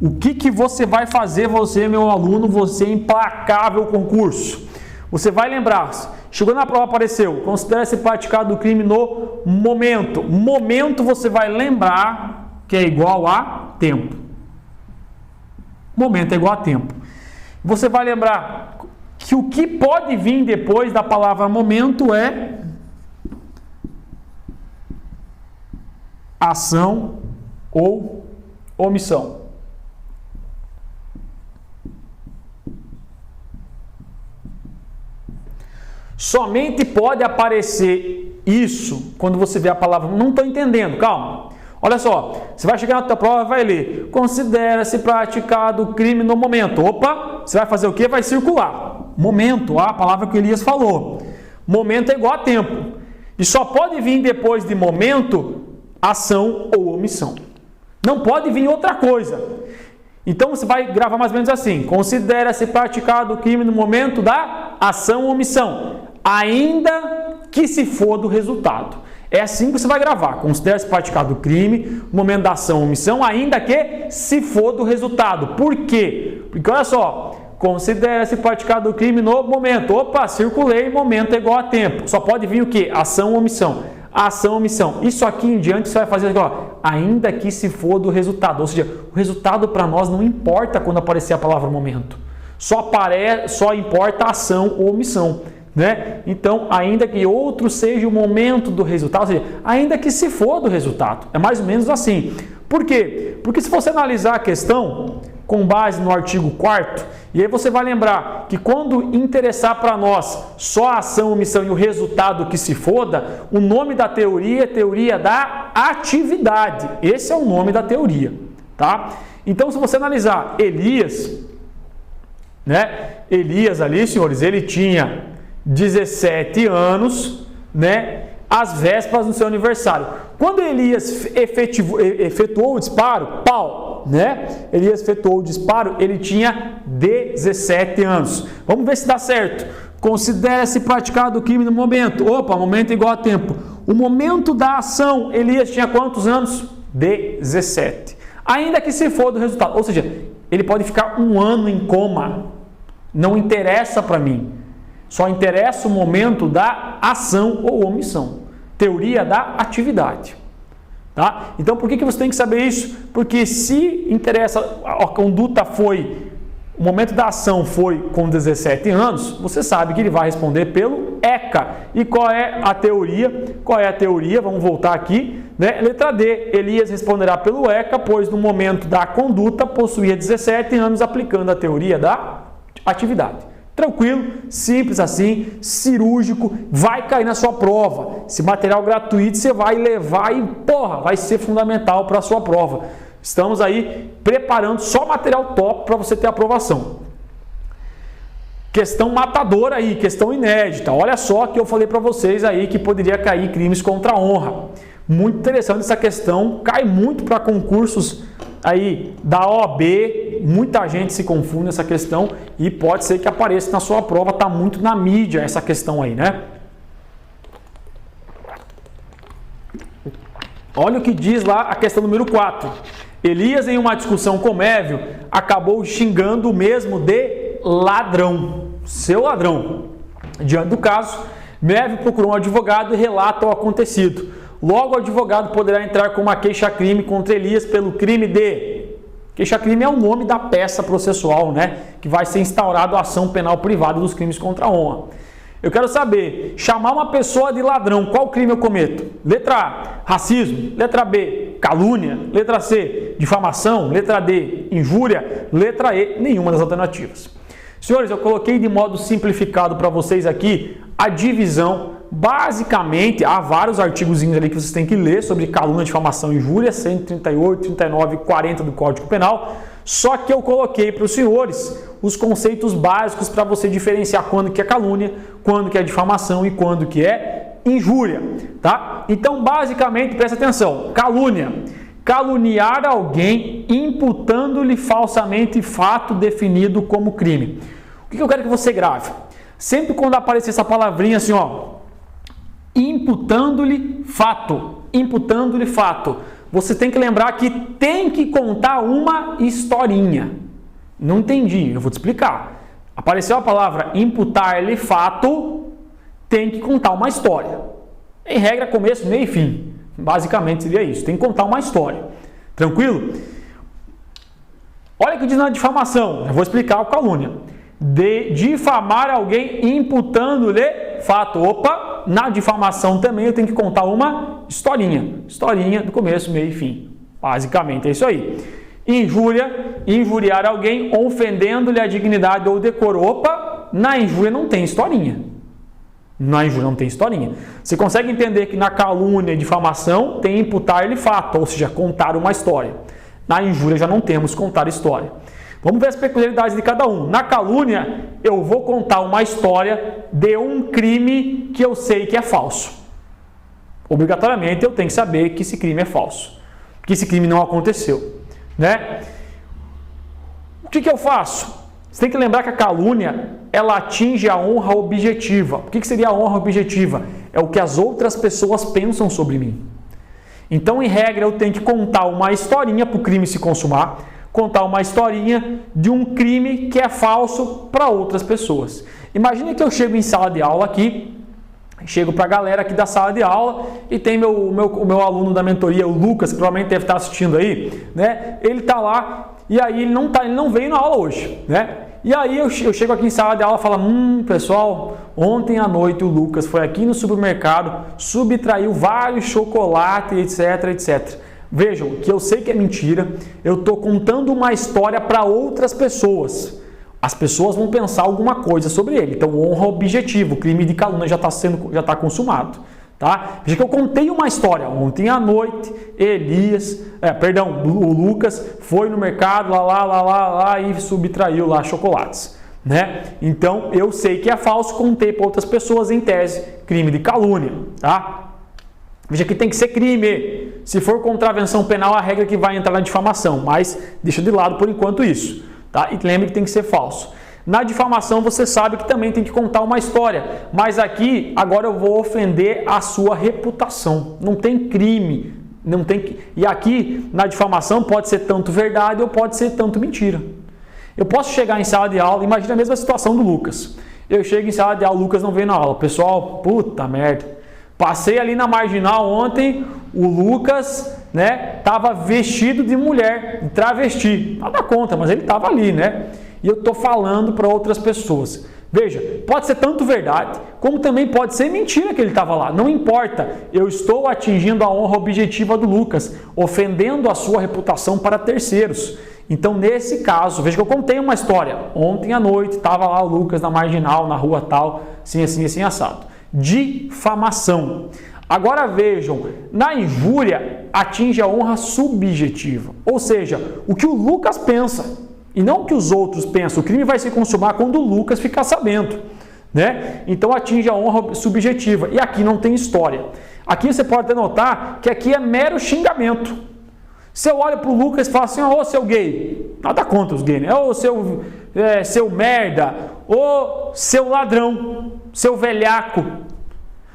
O que você vai fazer, você, meu aluno, você implacável concurso? Você vai lembrar, chegou na prova, apareceu, considera-se praticado o crime no momento. Momento você vai lembrar que é igual a tempo. Momento é igual a tempo. Você vai lembrar que o que pode vir depois da palavra momento é ação ou omissão. Somente pode aparecer isso quando você vê a palavra, não estou entendendo, calma. Olha só, você vai chegar na tua prova e vai ler, considera-se praticado o crime no momento. Opa, você vai fazer o quê? Vai circular. Momento, a palavra que Elias falou. Momento é igual a tempo. E só pode vir depois de momento, ação ou omissão. Não pode vir outra coisa. Então você vai gravar mais ou menos assim, considera-se praticado o crime no momento da ação ou omissão, ainda que se for do resultado. É assim que você vai gravar. Considera-se praticado o crime, no momento da ação ou omissão, ainda que se for do resultado. Por quê? Porque olha só, considera-se praticado o crime no momento. Opa, circulei, momento é igual a tempo. Só pode vir o quê? Ação ou omissão. Ação ou omissão. Isso aqui em diante você vai fazer aqui, ó, ainda que se for do resultado. Ou seja, o resultado para nós não importa quando aparecer a palavra momento. Só importa a ação ou omissão. Né? Então, ainda que outro seja o momento do resultado, ou seja, ainda que se for do resultado, é mais ou menos assim. Por quê? Porque se você analisar a questão com base no artigo 4º, e aí você vai lembrar que quando interessar para nós só a ação, omissão e o resultado que se foda, o nome da teoria é teoria da atividade. Esse é o nome da teoria, tá? Então, se você analisar Elias, né? Elias ali, senhores, ele tinha 17 anos, né? Às vésperas do seu aniversário. Quando Elias efetuou o disparo, né? Elias efetuou o disparo, ele tinha 17 anos. Vamos ver se dá certo. Considera-se praticado o crime no momento. Opa, momento igual a tempo. O momento da ação, Elias tinha quantos anos? 17. Ainda que se for do resultado. Ou seja, ele pode ficar um ano em coma. Não interessa para mim. Só interessa o momento da ação ou omissão. Teoria da atividade. Tá? Então, por que você tem que saber isso? Porque se interessa, a conduta foi, o momento da ação foi com 17 anos, você sabe que ele vai responder pelo ECA. E qual é a teoria? Qual é a teoria? Vamos voltar aqui. Né? Letra D, Elias responderá pelo ECA, pois no momento da conduta possuía 17 anos, aplicando a teoria da atividade. Tranquilo, simples assim, cirúrgico, vai cair na sua prova. Esse material gratuito você vai levar e, vai ser fundamental para a sua prova. Estamos aí preparando só material top para você ter aprovação. Questão matadora aí, questão inédita. Olha só que eu falei para vocês aí que poderia cair crimes contra a honra. Muito interessante essa questão, cai muito para concursos aí da OAB, muita gente se confunde nessa questão e pode ser que apareça na sua prova, está muito na mídia essa questão aí, né? Olha o que diz lá a questão número 4. Elias, em uma discussão com Mévio, acabou xingando o mesmo de ladrão, seu ladrão. Diante do caso, Mévio procurou um advogado e relata o acontecido. Logo, o advogado poderá entrar com uma queixa-crime contra Elias pelo crime de... Queixa-crime é o nome da peça processual, né? Que vai ser instaurado a ação penal privada dos crimes contra a honra. Eu quero saber, chamar uma pessoa de ladrão, qual crime eu cometo? Letra A, racismo. Letra B, calúnia. Letra C, difamação. Letra D, injúria. Letra E, nenhuma das alternativas. Senhores, eu coloquei de modo simplificado para vocês aqui a divisão. Basicamente, há vários artigos ali que vocês têm que ler sobre calúnia, difamação e injúria, 138, 39 e 40 do Código Penal. Só que eu coloquei para os senhores os conceitos básicos para você diferenciar quando que é calúnia, quando que é difamação e quando que é injúria, tá? Então, basicamente, presta atenção. Calúnia. Caluniar alguém imputando-lhe falsamente fato definido como crime. O que eu quero que você grave? Sempre quando aparecer essa palavrinha assim, ó, imputando-lhe fato, você tem que lembrar que tem que contar uma historinha. Não entendi, eu vou te explicar. Apareceu a palavra imputar-lhe fato, tem que contar uma história. Em regra, começo, meio e fim. Basicamente seria isso, tem que contar uma história. Tranquilo? Olha o que diz na difamação, eu vou explicar a calúnia. De difamar alguém imputando-lhe fato. Opa, na difamação também eu tenho que contar uma historinha. Historinha do começo, meio e fim. Basicamente é isso aí. Injúria, injuriar alguém ofendendo-lhe a dignidade ou decoro. Opa, na injúria não tem historinha. Na injúria não tem historinha. Você consegue entender que na calúnia e difamação tem imputar-lhe fato, ou seja, contar uma história. Na injúria já não temos contar história. Vamos ver as peculiaridades de cada um. Na calúnia, eu vou contar uma história de um crime que eu sei que é falso. Obrigatoriamente eu tenho que saber que esse crime é falso, que esse crime não aconteceu, né? O que eu faço? Você tem que lembrar que a calúnia, ela atinge a honra objetiva. O que seria a honra objetiva? É o que as outras pessoas pensam sobre mim. Então, em regra, eu tenho que contar uma historinha para o crime se consumar, contar uma historinha de um crime que é falso para outras pessoas. Imagine que eu chego em sala de aula aqui, chego para a galera aqui da sala de aula e tem o meu aluno da mentoria, o Lucas, que provavelmente deve estar assistindo aí, né? Ele está lá e aí ele não veio na aula hoje, né? E aí eu chego aqui em sala de aula e falo, pessoal, ontem à noite o Lucas foi aqui no supermercado, subtraiu vários chocolates, etc. Vejam que eu sei que é mentira, eu estou contando uma história para outras pessoas. As pessoas vão pensar alguma coisa sobre ele. Então, honra objetiva, o crime de calúnia já está consumado. Tá? Veja que eu contei uma história. Ontem à noite, o Lucas foi no mercado, lá e subtraiu lá chocolates. Né? Então, eu sei que é falso, contei para outras pessoas em tese, crime de calúnia. Tá? Veja que tem que ser crime. Se for contravenção penal, a regra é que vai entrar na difamação, mas deixa de lado por enquanto isso. Tá? E lembre que tem que ser falso. Na difamação você sabe que também tem que contar uma história, mas aqui agora eu vou ofender a sua reputação. Não tem crime, e aqui na difamação pode ser tanto verdade ou pode ser tanto mentira. Eu posso chegar em sala de aula, imagina a mesma situação do Lucas. Eu chego em sala de aula, o Lucas não veio na aula. Pessoal, puta merda. Passei ali na marginal ontem, o Lucas, né, estava vestido de mulher, de travesti. Nada contra, mas ele estava ali, né? E eu estou falando para outras pessoas. Veja, pode ser tanto verdade, como também pode ser mentira que ele estava lá. Não importa, eu estou atingindo a honra objetiva do Lucas, ofendendo a sua reputação para terceiros. Então, nesse caso, veja que eu contei uma história. Ontem à noite, estava lá o Lucas na marginal, na rua tal, assim, assado. Difamação. Agora vejam, na injúria atinge a honra subjetiva, ou seja, o que o Lucas pensa e não o que os outros pensam. O crime vai se consumar quando o Lucas ficar sabendo, né? Então atinge a honra subjetiva e aqui não tem história. Aqui você pode até notar que aqui é mero xingamento. Se eu olho para o Lucas e falo assim, ô seu gay, nada contra os gays, né? Ô seu merda, ô seu ladrão, seu velhaco.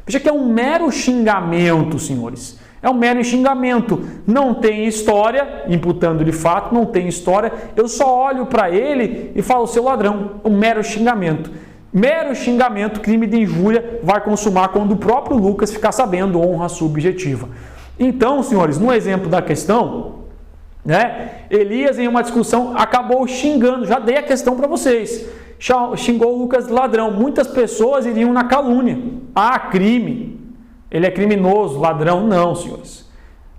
Veja que é um mero xingamento, senhores. É um mero xingamento. Não tem história, imputando de fato, não tem história. Eu só olho para ele e falo, seu ladrão. Um mero xingamento. Mero xingamento, crime de injúria, vai consumar quando o próprio Lucas ficar sabendo, honra subjetiva. Então, senhores, no exemplo da questão, né, Elias em uma discussão acabou xingando, já dei a questão para vocês. Xingou o Lucas de ladrão. Muitas pessoas iriam na calúnia. Crime. Ele é criminoso, ladrão. Não, senhores.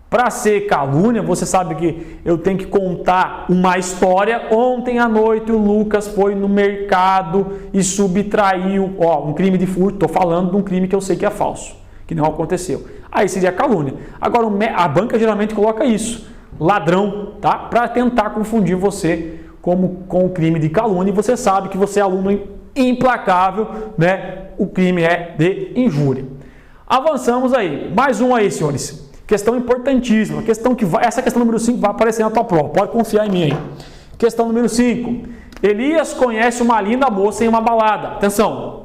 Para ser calúnia, você sabe que eu tenho que contar uma história. Ontem à noite o Lucas foi no mercado e subtraiu. Um crime de furto. Estou falando de um crime que eu sei que é falso, que não aconteceu. Aí seria calúnia. Agora, a banca geralmente coloca isso. Ladrão, tá? Para tentar confundir você com o crime de calúnia, e você sabe que você é aluno implacável, né? O crime é de injúria. Avançamos aí. Mais um aí, senhores. Questão importantíssima. Essa questão número 5 vai aparecer na tua prova. Pode confiar em mim aí. Questão número 5. Elias conhece uma linda moça em uma balada. Atenção.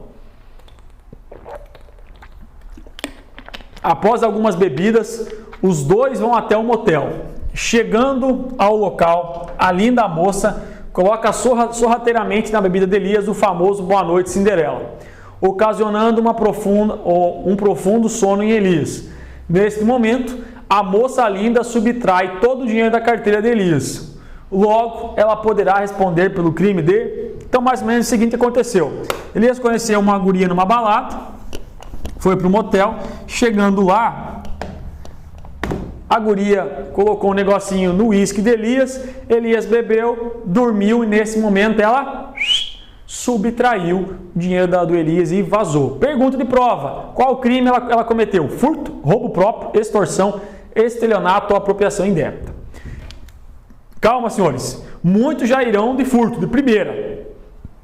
Após algumas bebidas, os dois vão até um motel. Chegando ao local, a linda moça coloca sorrateiramente na bebida de Elias o famoso Boa Noite Cinderela, ocasionando um profundo sono em Elias. Neste momento, a moça linda subtrai todo o dinheiro da carteira de Elias. Logo, ela poderá responder pelo crime de... Então, mais ou menos o seguinte aconteceu. Elias conheceu uma guria numa balada, foi para o motel, chegando lá, a guria colocou um negocinho no uísque de Elias, Elias bebeu, dormiu e nesse momento ela subtraiu o dinheiro do Elias e vazou. Pergunta de prova: qual crime ela cometeu? Furto, roubo próprio, extorsão, estelionato ou apropriação indébita. Calma, senhores. Muitos já irão de furto, de primeira.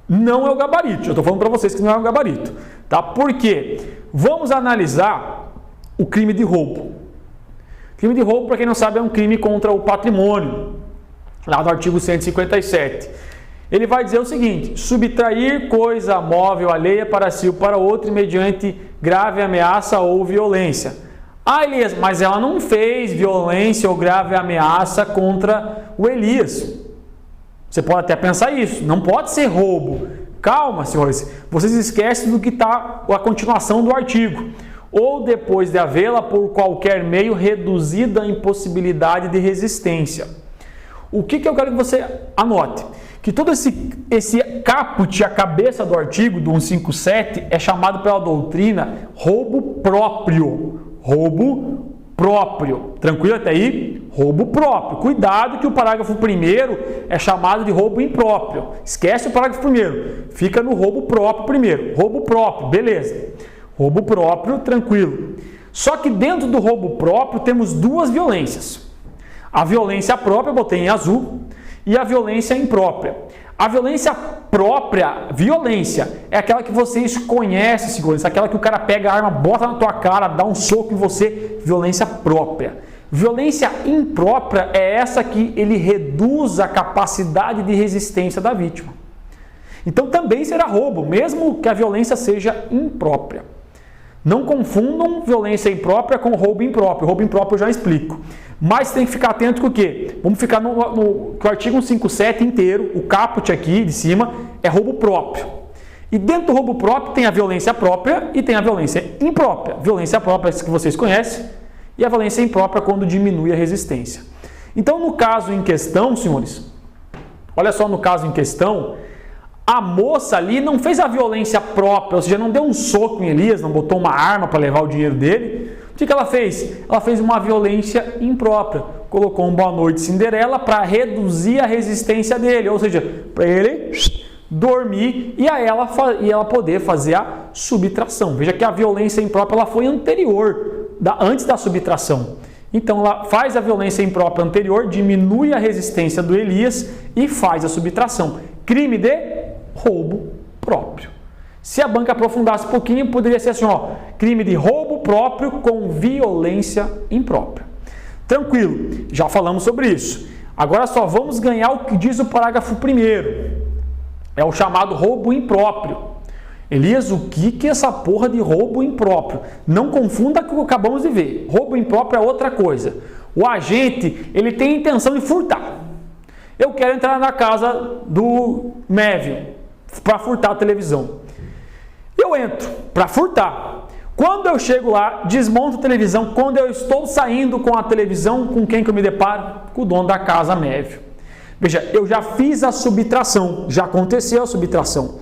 Não é o gabarito. Eu estou falando para vocês que não é o gabarito. Tá? Por quê? Vamos analisar o crime de roubo. Crime de roubo, para quem não sabe, é um crime contra o patrimônio, lá do artigo 157. Ele vai dizer o seguinte: subtrair coisa móvel alheia para si ou para outro mediante grave ameaça ou violência. Ah, Elias, mas ela não fez violência ou grave ameaça contra o Elias. Você pode até pensar isso, não pode ser roubo. Calma, senhores, vocês esquecem do que está a continuação do artigo. Ou depois de havê-la por qualquer meio reduzida a impossibilidade de resistência. O que eu quero que você anote? Que todo esse caput, a cabeça do artigo do 157, é chamado pela doutrina roubo próprio. Roubo próprio. Tranquilo até aí? Roubo próprio. Cuidado que o parágrafo 1º é chamado de roubo impróprio. Esquece o parágrafo 1º. Fica no roubo próprio primeiro. Roubo próprio, beleza. Roubo próprio, tranquilo. Só que dentro do roubo próprio temos duas violências. A violência própria, botei em azul, e a violência imprópria. A violência própria, violência, é aquela que vocês conhecem, segurança, aquela que o cara pega a arma, bota na tua cara, dá um soco em você, violência própria. Violência imprópria é essa que ele reduz a capacidade de resistência da vítima. Então também será roubo, mesmo que a violência seja imprópria. Não confundam violência imprópria com roubo impróprio. Roubo impróprio eu já explico. Mas tem que ficar atento com o quê? Vamos ficar no artigo 157 inteiro, o caput aqui de cima é roubo próprio. E dentro do roubo próprio tem a violência própria e tem a violência imprópria. Violência própria, que vocês conhecem, e a violência imprópria quando diminui a resistência. Então, no caso em questão, senhores, olha só no caso em questão, a moça ali não fez a violência própria, ou seja, não deu um soco em Elias, não botou uma arma para levar o dinheiro dele. O que ela fez? Ela fez uma violência imprópria. Colocou um boa noite Cinderela para reduzir a resistência dele, ou seja, para ele dormir e ela poder fazer a subtração. Veja que a violência imprópria ela foi anterior, antes da subtração. Então ela faz a violência imprópria anterior, diminui a resistência do Elias e faz a subtração. Crime de roubo próprio. Se a banca aprofundasse um pouquinho, poderia ser assim, ó, crime de roubo próprio com violência imprópria. Tranquilo, já falamos sobre isso. Agora só vamos ganhar o que diz o parágrafo 1º. É o chamado roubo impróprio. Elias, o que é essa porra de roubo impróprio? Não confunda com o que acabamos de ver. Roubo impróprio é outra coisa. O agente, ele tem a intenção de furtar. Eu quero entrar na casa do Mévio para furtar a televisão. Eu entro para furtar. Quando eu chego lá, desmonto a televisão. Quando eu estou saindo com a televisão, com quem que eu me deparo? Com o dono da casa, Mévio. Veja, eu já fiz a subtração, já aconteceu a subtração.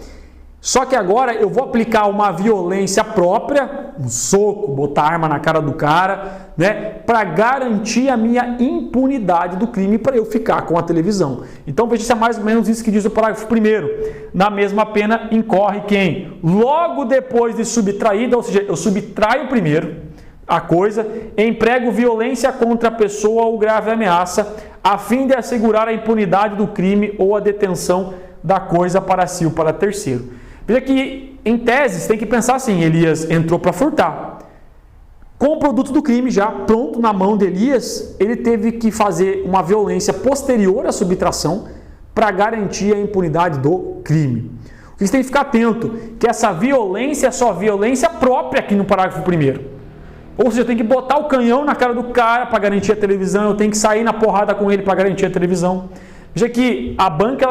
Só que agora eu vou aplicar uma violência própria, um soco, botar arma na cara do cara, né, para garantir a minha impunidade do crime para eu ficar com a televisão. Então veja se é mais ou menos isso que diz o parágrafo 1º. Na mesma pena incorre quem? Logo depois de subtraída, ou seja, eu subtraio primeiro a coisa, emprego violência contra a pessoa ou grave ameaça, a fim de assegurar a impunidade do crime ou a detenção da coisa para si ou para terceiro. Veja que, em tese, tem que pensar assim, Elias entrou para furtar. Com o produto do crime já pronto na mão de Elias, ele teve que fazer uma violência posterior à subtração para garantir a impunidade do crime. O que você tem que ficar atento, que essa violência é só violência própria aqui no parágrafo 1º. Ou seja, eu tenho que botar o canhão na cara do cara para garantir a televisão, eu tenho que sair na porrada com ele para garantir a televisão. Veja que a banca,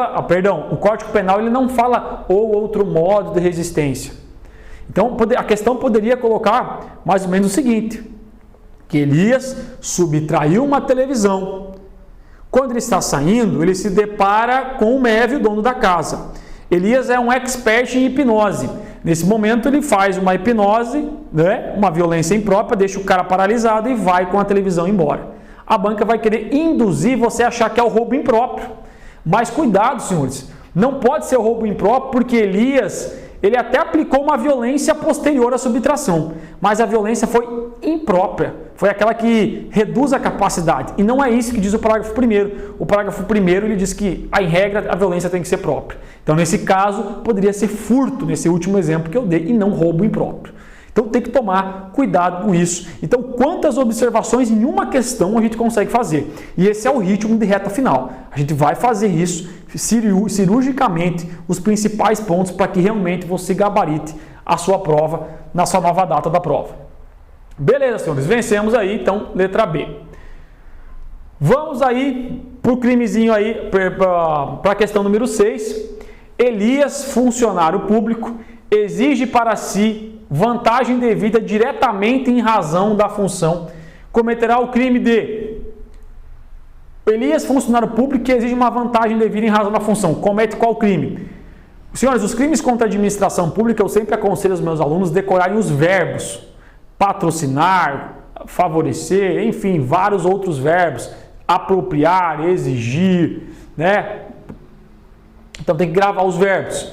o Código Penal ele não fala ou outro modo de resistência. Então a questão poderia colocar mais ou menos o seguinte, que Elias subtraiu uma televisão. Quando ele está saindo, ele se depara com o Mévio, dono da casa. Elias é um expert em hipnose. Nesse momento ele faz uma hipnose, né, uma violência imprópria, deixa o cara paralisado e vai com a televisão embora. A banca vai querer induzir você a achar que é o roubo impróprio. Mas cuidado, senhores, Não pode ser roubo impróprio porque Elias, ele até aplicou uma violência posterior à subtração, mas a violência foi imprópria, foi aquela que reduz a capacidade, e não é isso que diz o parágrafo 1º. O parágrafo 1º ele diz que, em regra, a violência tem que ser própria. Então, nesse caso, poderia ser furto, nesse último exemplo que eu dei, e não roubo impróprio. Então, tem que tomar cuidado com isso. Então, quantas observações em uma questão a gente consegue fazer? E esse é o ritmo de reta final. A gente vai fazer isso cirurgicamente, os principais pontos para que realmente você gabarite a sua prova na sua nova data da prova. Beleza, senhores, vencemos aí, então, letra B. Vamos aí para o crimezinho aí, para a questão número 6. Elias, funcionário público, exige para si vantagem devida diretamente em razão da função. Cometerá o crime de... Elias, funcionário público, que exige uma vantagem devida em razão da função. Comete qual crime? Senhores, os crimes contra a administração pública, eu sempre aconselho os meus alunos decorarem os verbos. Patrocinar, favorecer, enfim, vários outros verbos. Apropriar, exigir, né? Então tem que gravar os verbos.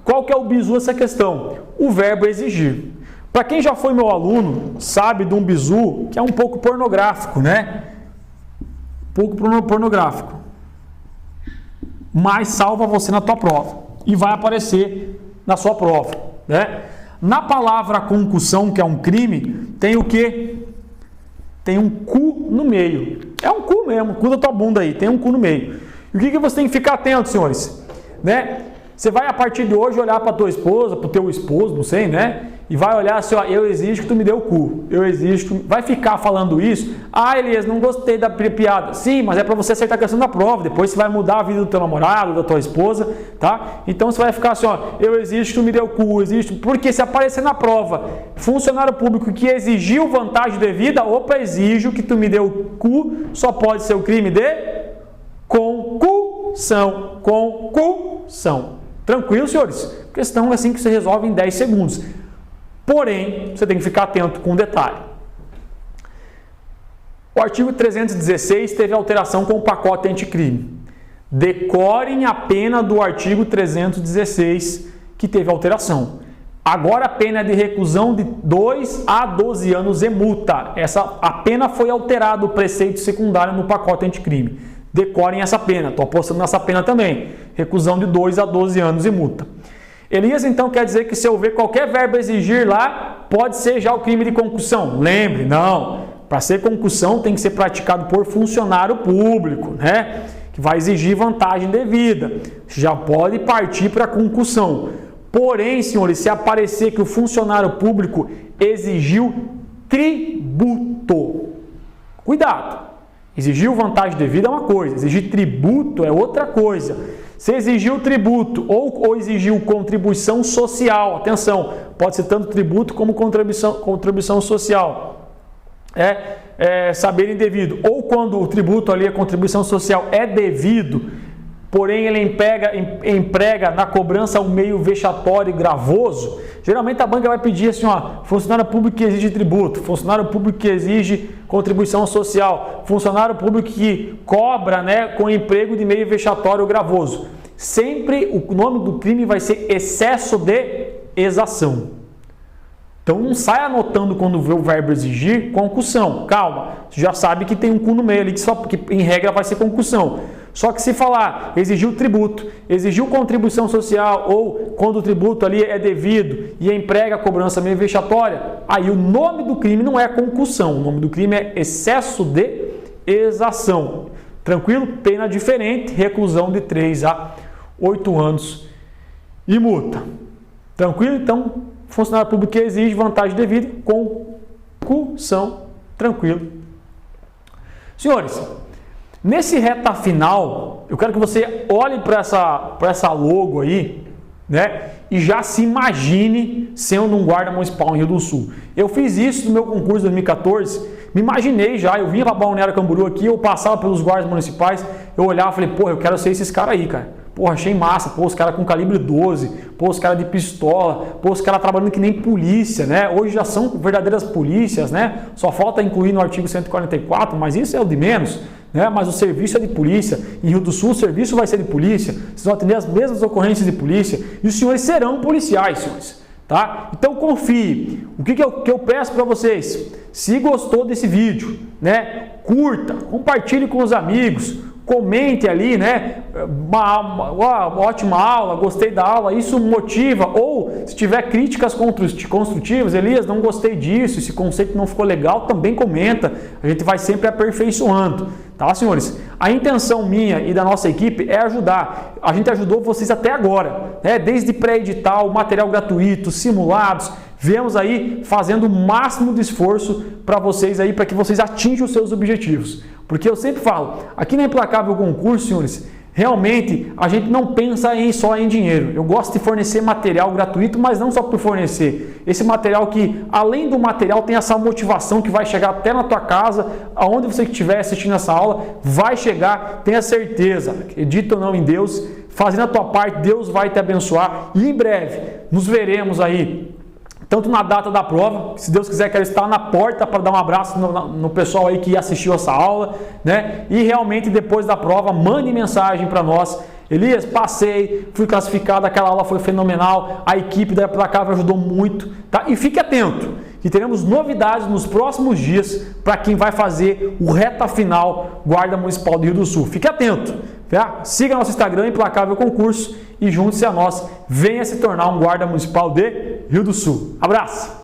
Qual que é o bizu dessa questão? O verbo exigir. Para quem já foi meu aluno, sabe de um bizu que é um pouco pornográfico, né? Um pouco pornográfico. Mas salva você na tua prova. E vai aparecer na sua prova, né? Na palavra concussão, que é um crime, tem o quê? Tem um cu no meio. É um cu mesmo, cu da tua bunda aí, tem um cu no meio. E o que você tem que ficar atento, senhores? Né? Você vai, a partir de hoje, olhar para tua esposa, para o teu esposo, não sei, né? E vai olhar assim, ó, eu exijo que tu me dê o cu. Eu exijo que tu... Vai ficar falando isso. Ah, Elias, não gostei da piada. Sim, mas é para você acertar a questão da prova. Depois você vai mudar a vida do teu namorado, da tua esposa, tá? Então você vai ficar assim, ó, eu exijo que tu me dê o cu, eu exijo... Porque se aparecer na prova, funcionário público que exigiu vantagem devida, opa, exijo que tu me dê o cu, só pode ser o crime de concussão. Concussão. Tranquilo, senhores? Questão assim que você resolve em 10 segundos. Porém, você tem que ficar atento com um detalhe. O artigo 316 teve alteração com o pacote anticrime. Decorem a pena do artigo 316 que teve alteração. Agora a pena é de reclusão de 2 a 12 anos e multa. A pena foi alterada, o preceito secundário no pacote anticrime. Decorem essa pena. Estou apostando nessa pena também. Reclusão de 2 a 12 anos e multa. Elias, então, quer dizer que se eu ver qualquer verbo exigir lá, pode ser já o crime de concussão. Lembre, não. Para ser concussão tem que ser praticado por funcionário público, né? Que vai exigir vantagem devida. Já pode partir para concussão. Porém, senhores, se aparecer que o funcionário público exigiu tributo, cuidado. Exigiu vantagem devida é uma coisa, exigir tributo é outra coisa. Se exigiu tributo ou exigiu contribuição social, atenção, pode ser tanto tributo como contribuição social. Saber indevido. Ou quando o tributo ali, a contribuição social é devido, porém ele emprega na cobrança um meio vexatório e gravoso, geralmente a banca vai pedir assim, ó, funcionário público que exige tributo, funcionário público que exige contribuição social, funcionário público que cobra, né, com emprego de meio vexatório ou gravoso. Sempre o nome do crime vai ser excesso de exação. Então não sai anotando quando vê o verbo exigir concussão. Calma, você já sabe que tem um cu no meio ali que em regra vai ser concussão. Só que se falar exigiu tributo, exigiu contribuição social ou quando o tributo ali é devido e emprega a cobrança meio vexatória, aí o nome do crime não é concussão, o nome do crime é excesso de exação. Tranquilo? Pena diferente, reclusão de 3 a 8 anos e multa. Tranquilo? Então, funcionário público que exige vantagem devida, concussão. Tranquilo. Senhores, nesse reta final, eu quero que você olhe para essa logo aí, né? E já se imagine sendo um guarda municipal em Rio do Sul. Eu fiz isso no meu concurso de 2014, me imaginei já, eu vinha para Balneário Camboriú aqui, eu passava pelos guardas municipais, eu olhava e falei, porra, eu quero ser esses caras aí, cara. Porra, achei massa, pô, os caras com calibre 12, pô, os caras de pistola, pô, os caras trabalhando que nem polícia, né? Hoje já são verdadeiras polícias, né? Só falta incluir no artigo 144, mas isso é o de menos, né? Mas o serviço é de polícia. Em Rio do Sul, o serviço vai ser de polícia. Vocês vão atender as mesmas ocorrências de polícia. E os senhores serão policiais, senhores. Tá? Então confie. O que eu peço para vocês? Se gostou desse vídeo, né? Curta, compartilhe com os amigos, comente ali, né? Uma ótima aula, gostei da aula, isso motiva. Ou se tiver críticas construtivas, Elias, não gostei disso, esse conceito não ficou legal, também comenta. A gente vai sempre aperfeiçoando, tá, senhores? A intenção minha e da nossa equipe é ajudar. A gente ajudou vocês até agora, né? Desde pré-edital, material gratuito, simulados. Viemos aí fazendo o máximo de esforço para vocês aí, para que vocês atinjam os seus objetivos. Porque eu sempre falo, aqui na Implacável Concurso, senhores, realmente a gente não pensa só em dinheiro. Eu gosto de fornecer material gratuito, mas não só por fornecer. Esse material que, além do material, tem essa motivação que vai chegar até na tua casa, aonde você estiver assistindo essa aula, vai chegar, tenha certeza, acredita ou não em Deus, fazendo a tua parte, Deus vai te abençoar. E em breve, nos veremos aí, tanto na data da prova, se Deus quiser, quero estar na porta para dar um abraço no pessoal aí que assistiu essa aula, né? E realmente depois da prova, mande mensagem para nós. Elias, passei, fui classificado, aquela aula foi fenomenal, a equipe da Implacável ajudou muito, tá? E fique atento, que teremos novidades nos próximos dias para quem vai fazer o reta final Guarda Municipal do Rio do Sul. Fique atento, tá? Siga nosso Instagram, Implacável Concurso, e junte-se a nós, venha se tornar um Guarda Municipal de Rio do Sul. Abraço!